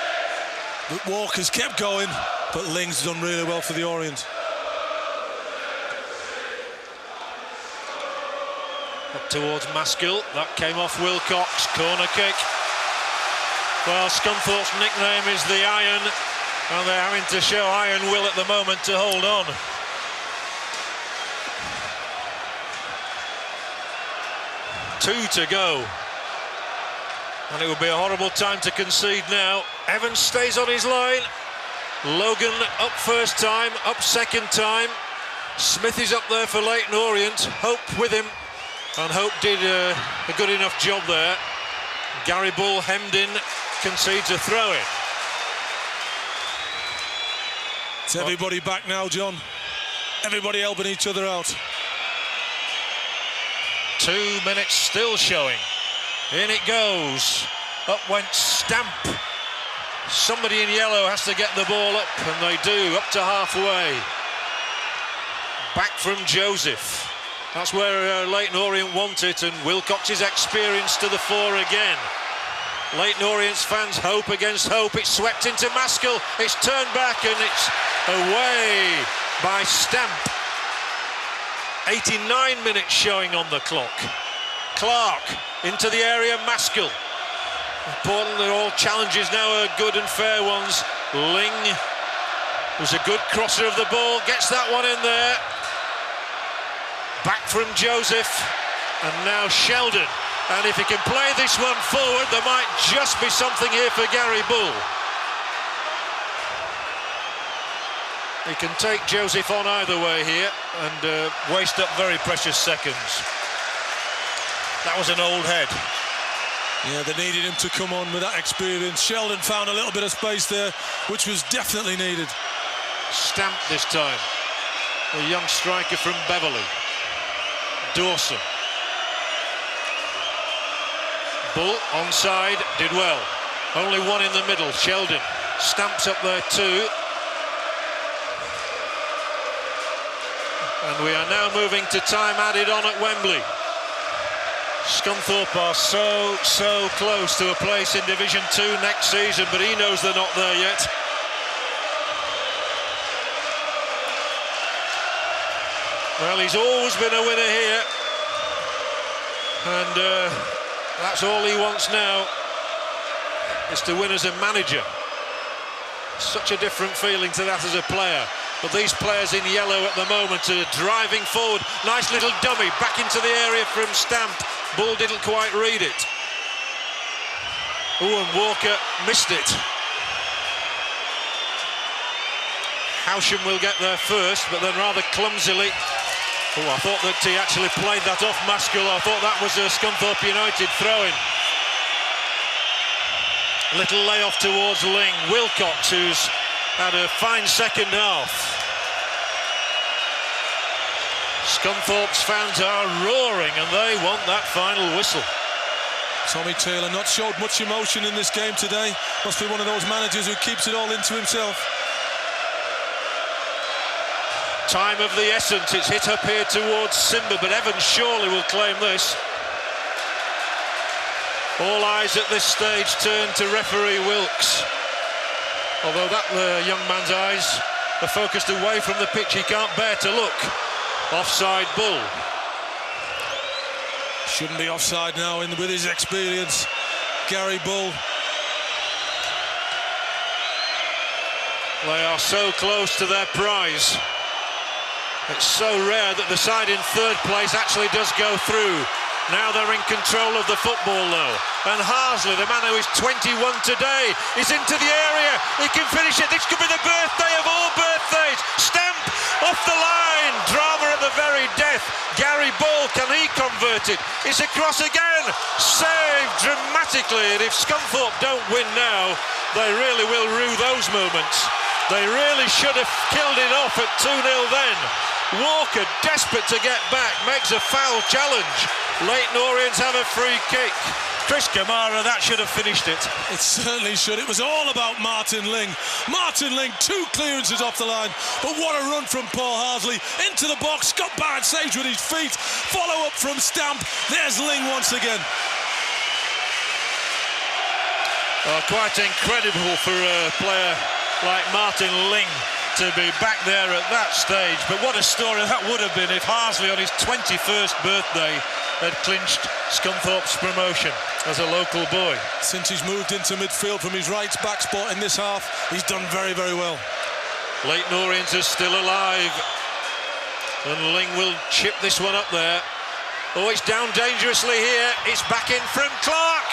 But Walker's kept going, but Ling's done really well for the Orient.
Up towards Maskill. That came off Wilcox. Corner kick. Well, Scunthorpe's nickname is the Iron, and they're having to show iron will at the moment to hold on. Two to go. And it would be a horrible time to concede now. Evans stays on his line. Logan up first time, up second time. Smith is up there for Leyton Orient. Hope with him, and Hope did a good enough job there. Gary Bull hemmed in, concedes a throw-in.
It's everybody back now, John. Everybody helping each other out.
2 minutes still showing. In it goes. Up went Stamp. Somebody in yellow has to get the ball up, and they do, up to halfway. Back from Joseph. That's where Leyton Orient want it, and Wilcox's experience to the fore again. Leyton Orient's fans hope against hope. It's swept into Maskell. It's turned back, and it's away by Stamp. 89 minutes showing on the clock. Clark into the area, Maskell. Important that all challenges now are good and fair ones. Ling was a good crosser of the ball, gets that one in there. Back from Joseph, and now Sheldon. And if he can play this one forward, there might just be something here for Gary Bull. He can take Joseph on either way here and waste up very precious seconds. That was an old head.
Yeah, they needed him to come on with that experience. Sheldon found a little bit of space there, which was definitely needed.
Stamp this time. The young striker from Beverley. Dawson. Bull onside, did well. Only one in the middle, Sheldon. Stamp's up there too. And we are now moving to time added on at Wembley. Scunthorpe are so close to a place in Division 2 next season, but he knows they're not there yet. Well, he's always been a winner here, and that's all he wants now, is to win as a manager. Such a different feeling to that as a player. But these players in yellow at the moment are driving forward. Nice little dummy back into the area from Stamp. Bull didn't quite read it. Oh, and Walker missed it. Howsham will get there first, but then rather clumsily. Oh, I thought that he actually played that off Maskell. I thought that was a Scunthorpe United throw-in. Little layoff towards Ling. Wilcox, who's had a fine second half. Scunthorpe's fans are roaring, and they want that final whistle.
Tommy Taylor not showed much emotion in this game today. Must be one of those managers who keeps it all into himself.
Time of the essence. It's hit up here towards Simba, but Evans surely will claim this. All eyes at this stage turn to referee Wilkes. Although that young man's eyes are focused away from the pitch, he can't bear to look. Offside Bull.
Shouldn't be offside now with his experience. Gary Bull.
They are so close to their prize. It's so rare that the side in third place actually does go through. Now they're in control of the football though. And Harsley, the man who is 21 today, is into the area. He can finish it. This could be the birthday of all birthdays. Stamp off the line. Drama at the very death. Gary Bull, can he convert it? It's across again. Saved dramatically. And if Scunthorpe don't win now, they really will rue those moments. They really should have killed it off at 2-0 then. Walker, desperate to get back, makes a foul challenge. Leyton Orient have a free kick. Chris Kamara, that should have finished it.
It certainly should. It was all about Martin Ling. Martin Ling, 2 clearances off the line. But what a run from Paul Harsley. Into the box. Scott Barrett saves with his feet. Follow up from Stamp. There's Ling once again.
Oh, quite incredible for a player like Martin Ling to be back there at that stage. But what a story that would have been if Harsley on his 21st birthday had clinched Scunthorpe's promotion as a local boy.
Since he's moved into midfield from his right back spot in this half, he's done very, very well.
Leyton Orient is still alive, and Ling will chip this one up there. Oh, it's down dangerously here. It's back in from Clark.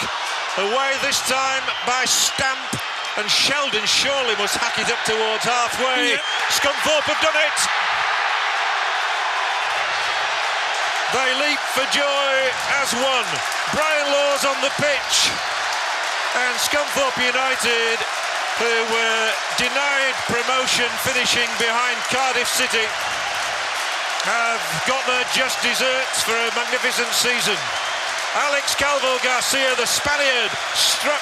Away this time by Stamp, and Sheldon surely must hack it up towards halfway.
Yeah.
Scunthorpe have done it. They leap for joy as one. Brian Law's on the pitch. And Scunthorpe United, who were denied promotion finishing behind Cardiff City, have got their just desserts for a magnificent season. Alex Calvo-Garcia, the Spaniard, struck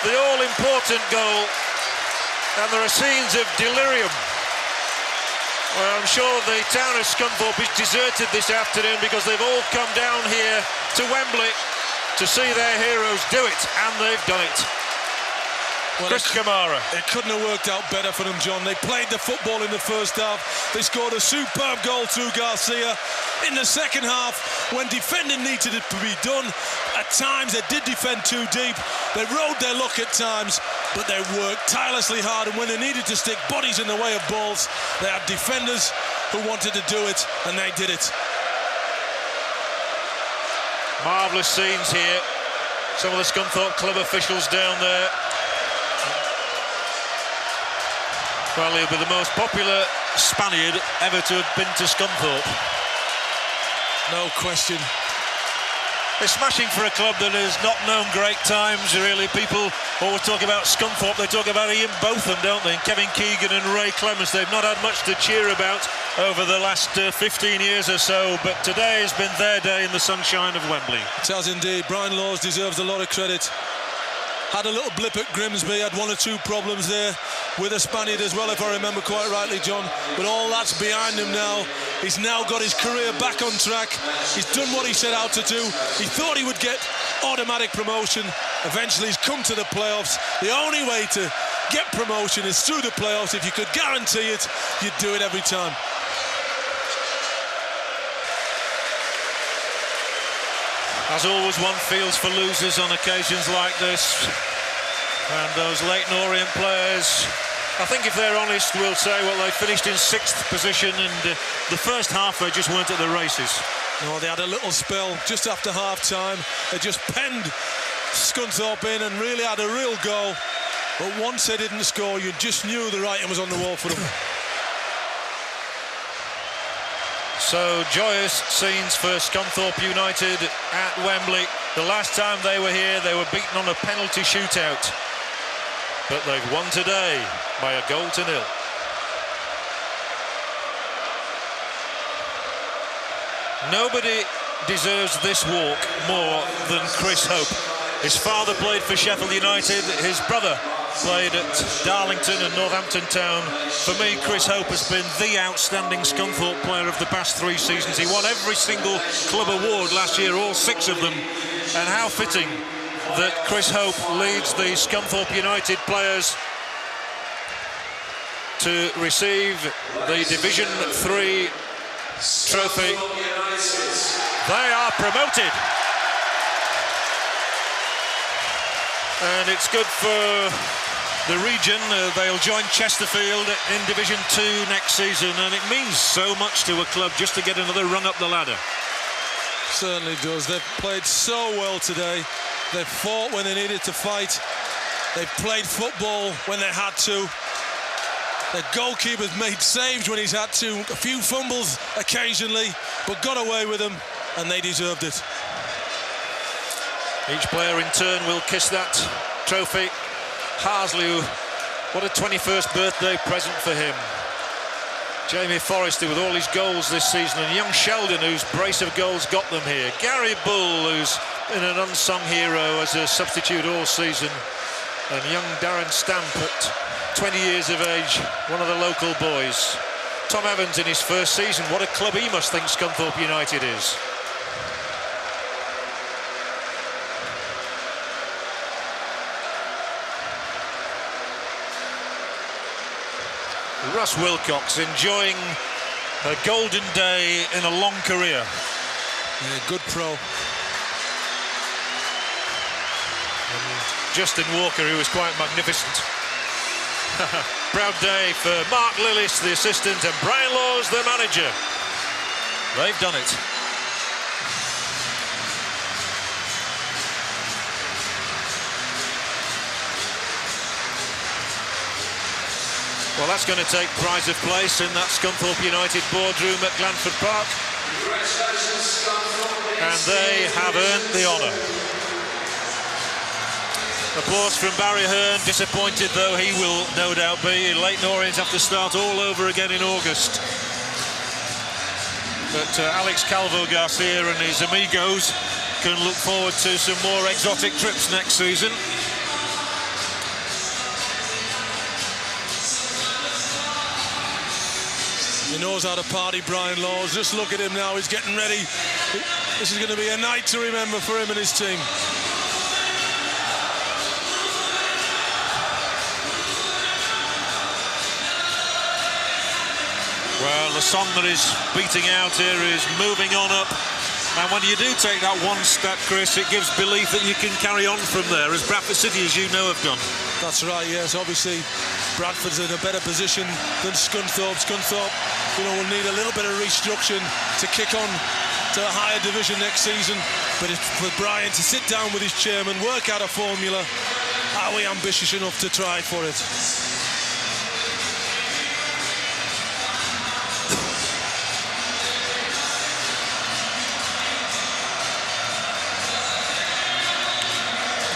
the all-important goal, and there are scenes of delirium. Well, I'm sure the town of Scunthorpe is deserted this afternoon because they've all come down here to Wembley to see their heroes do it, and they've done it. Well, Chris Kamara.
It couldn't have worked out better for them, John. They played the football in the first half. They scored a superb goal through Garcia. In the second half, when defending needed it to be done, at times they did defend too deep. They rode their luck at times, but they worked tirelessly hard, and when they needed to stick bodies in the way of balls, they had defenders who wanted to do it, and they did it.
Marvellous scenes here. Some of the Scunthorpe club officials down there. Well, he'll be the most popular Spaniard ever to have been to Scunthorpe.
No question.
They're smashing for a club that has not known great times, really. People always talk about Scunthorpe, they talk about Ian Botham, don't they? And Kevin Keegan and Ray Clements. They've not had much to cheer about over the last 15 years or so, but today has been their day in the sunshine of Wembley.
It has indeed. Brian Laws deserves a lot of credit. Had a little blip at Grimsby, had one or two problems there with a Spaniard as well, if I remember quite rightly, John. But all that's behind him now. He's now got his career back on track. He's done what he set out to do. He thought he would get automatic promotion. Eventually he's come to the playoffs. The only way to get promotion is through the playoffs. If you could guarantee it, you'd do it every time.
As always, one feels for losers on occasions like this. And those Leyton Orient players, I think if they're honest, will say, well, they finished in 6th position, and the first half they just weren't at the races.
No, they had a little spell just after half-time. They just penned Scunthorpe in and really had a real goal. But once they didn't score, you just knew the writing was on the wall for them.
So joyous scenes for Scunthorpe United at Wembley. The last time they were here, they were beaten on a penalty shootout. But they've won today by a 0-0. Nobody deserves this walk more than Chris Hope. His father played for Sheffield United. His brother played at Darlington and Northampton Town. For me, Chris Hope has been the outstanding Scunthorpe player of the past 3 seasons. He won every single club award last year, all 6 of them. And how fitting that Chris Hope leads the Scunthorpe United players to receive the Division 3 trophy. They are promoted. And it's good for the region. They'll join Chesterfield in Division 2 next season, and it means so much to a club just to get another rung up the ladder.
Certainly does. They've played so well today. They've fought when they needed to fight. They've played football when they had to. Their goalkeeper's made saves when he's had to. A few fumbles occasionally, but got away with them, and they deserved it.
Each player in turn will kiss that trophy. Harsley, what a 21st birthday present for him. Jamie Forrester with all his goals this season, and young Sheldon, whose brace of goals got them here. Gary Bull, who's been an unsung hero as a substitute all season. And young Darren Stamp at 20 years of age, one of the local boys. Tom Evans in his first season. What a club he must think Scunthorpe United is. Russ Wilcox enjoying a golden day in a long career.
Yeah, good pro.
And Justin Walker, who was quite magnificent. Proud day for Mark Lillis, the assistant, and Brian Laws, the manager. They've done it. Well, that's going to take pride of place in that Scunthorpe United boardroom at Glanford Park. And they have earned the honour. Applause from Barry Hearn, disappointed though he will no doubt be. Leyton Orient have to start all over again in August. But Alex Calvo-Garcia and his amigos can look forward to some more exotic trips next season.
He knows how to party, Brian Laws. Just look at him now, he's getting ready. This is going to be a night to remember for him and his team.
Well, the song that is beating out here is Moving On Up. And when you do take that one step, Chris, it gives belief that you can carry on from there, as Bradford City, as you know, have done.
That's right, yes. Obviously, Bradford's in a better position than Scunthorpe. Scunthorpe, will need a little bit of restructuring to kick on to a higher division next season. But it's for Brian to sit down with his chairman, work out a formula. Are we ambitious enough to try for it?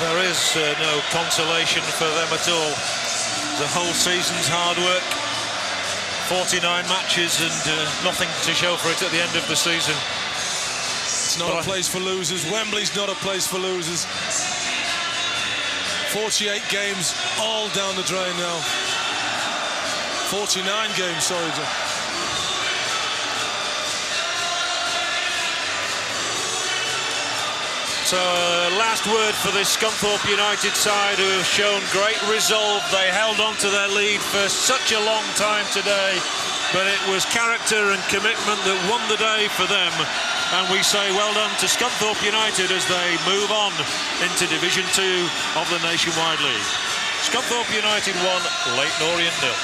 There is no consolation for them at all. The whole season's hard work, 49 matches and nothing to show for it at the end of the season.
It's not a place for losers. Wembley's not a place for losers. 48 games all down the drain now. 49 games, sorry, John.
So, last word for this Scunthorpe United side, who have shown great resolve. They held on to their lead for such a long time today, but it was character and commitment that won the day for them. And we say well done to Scunthorpe United as they move on into Division 2 of the Nationwide League. Scunthorpe United 1, Leyton Orient 0.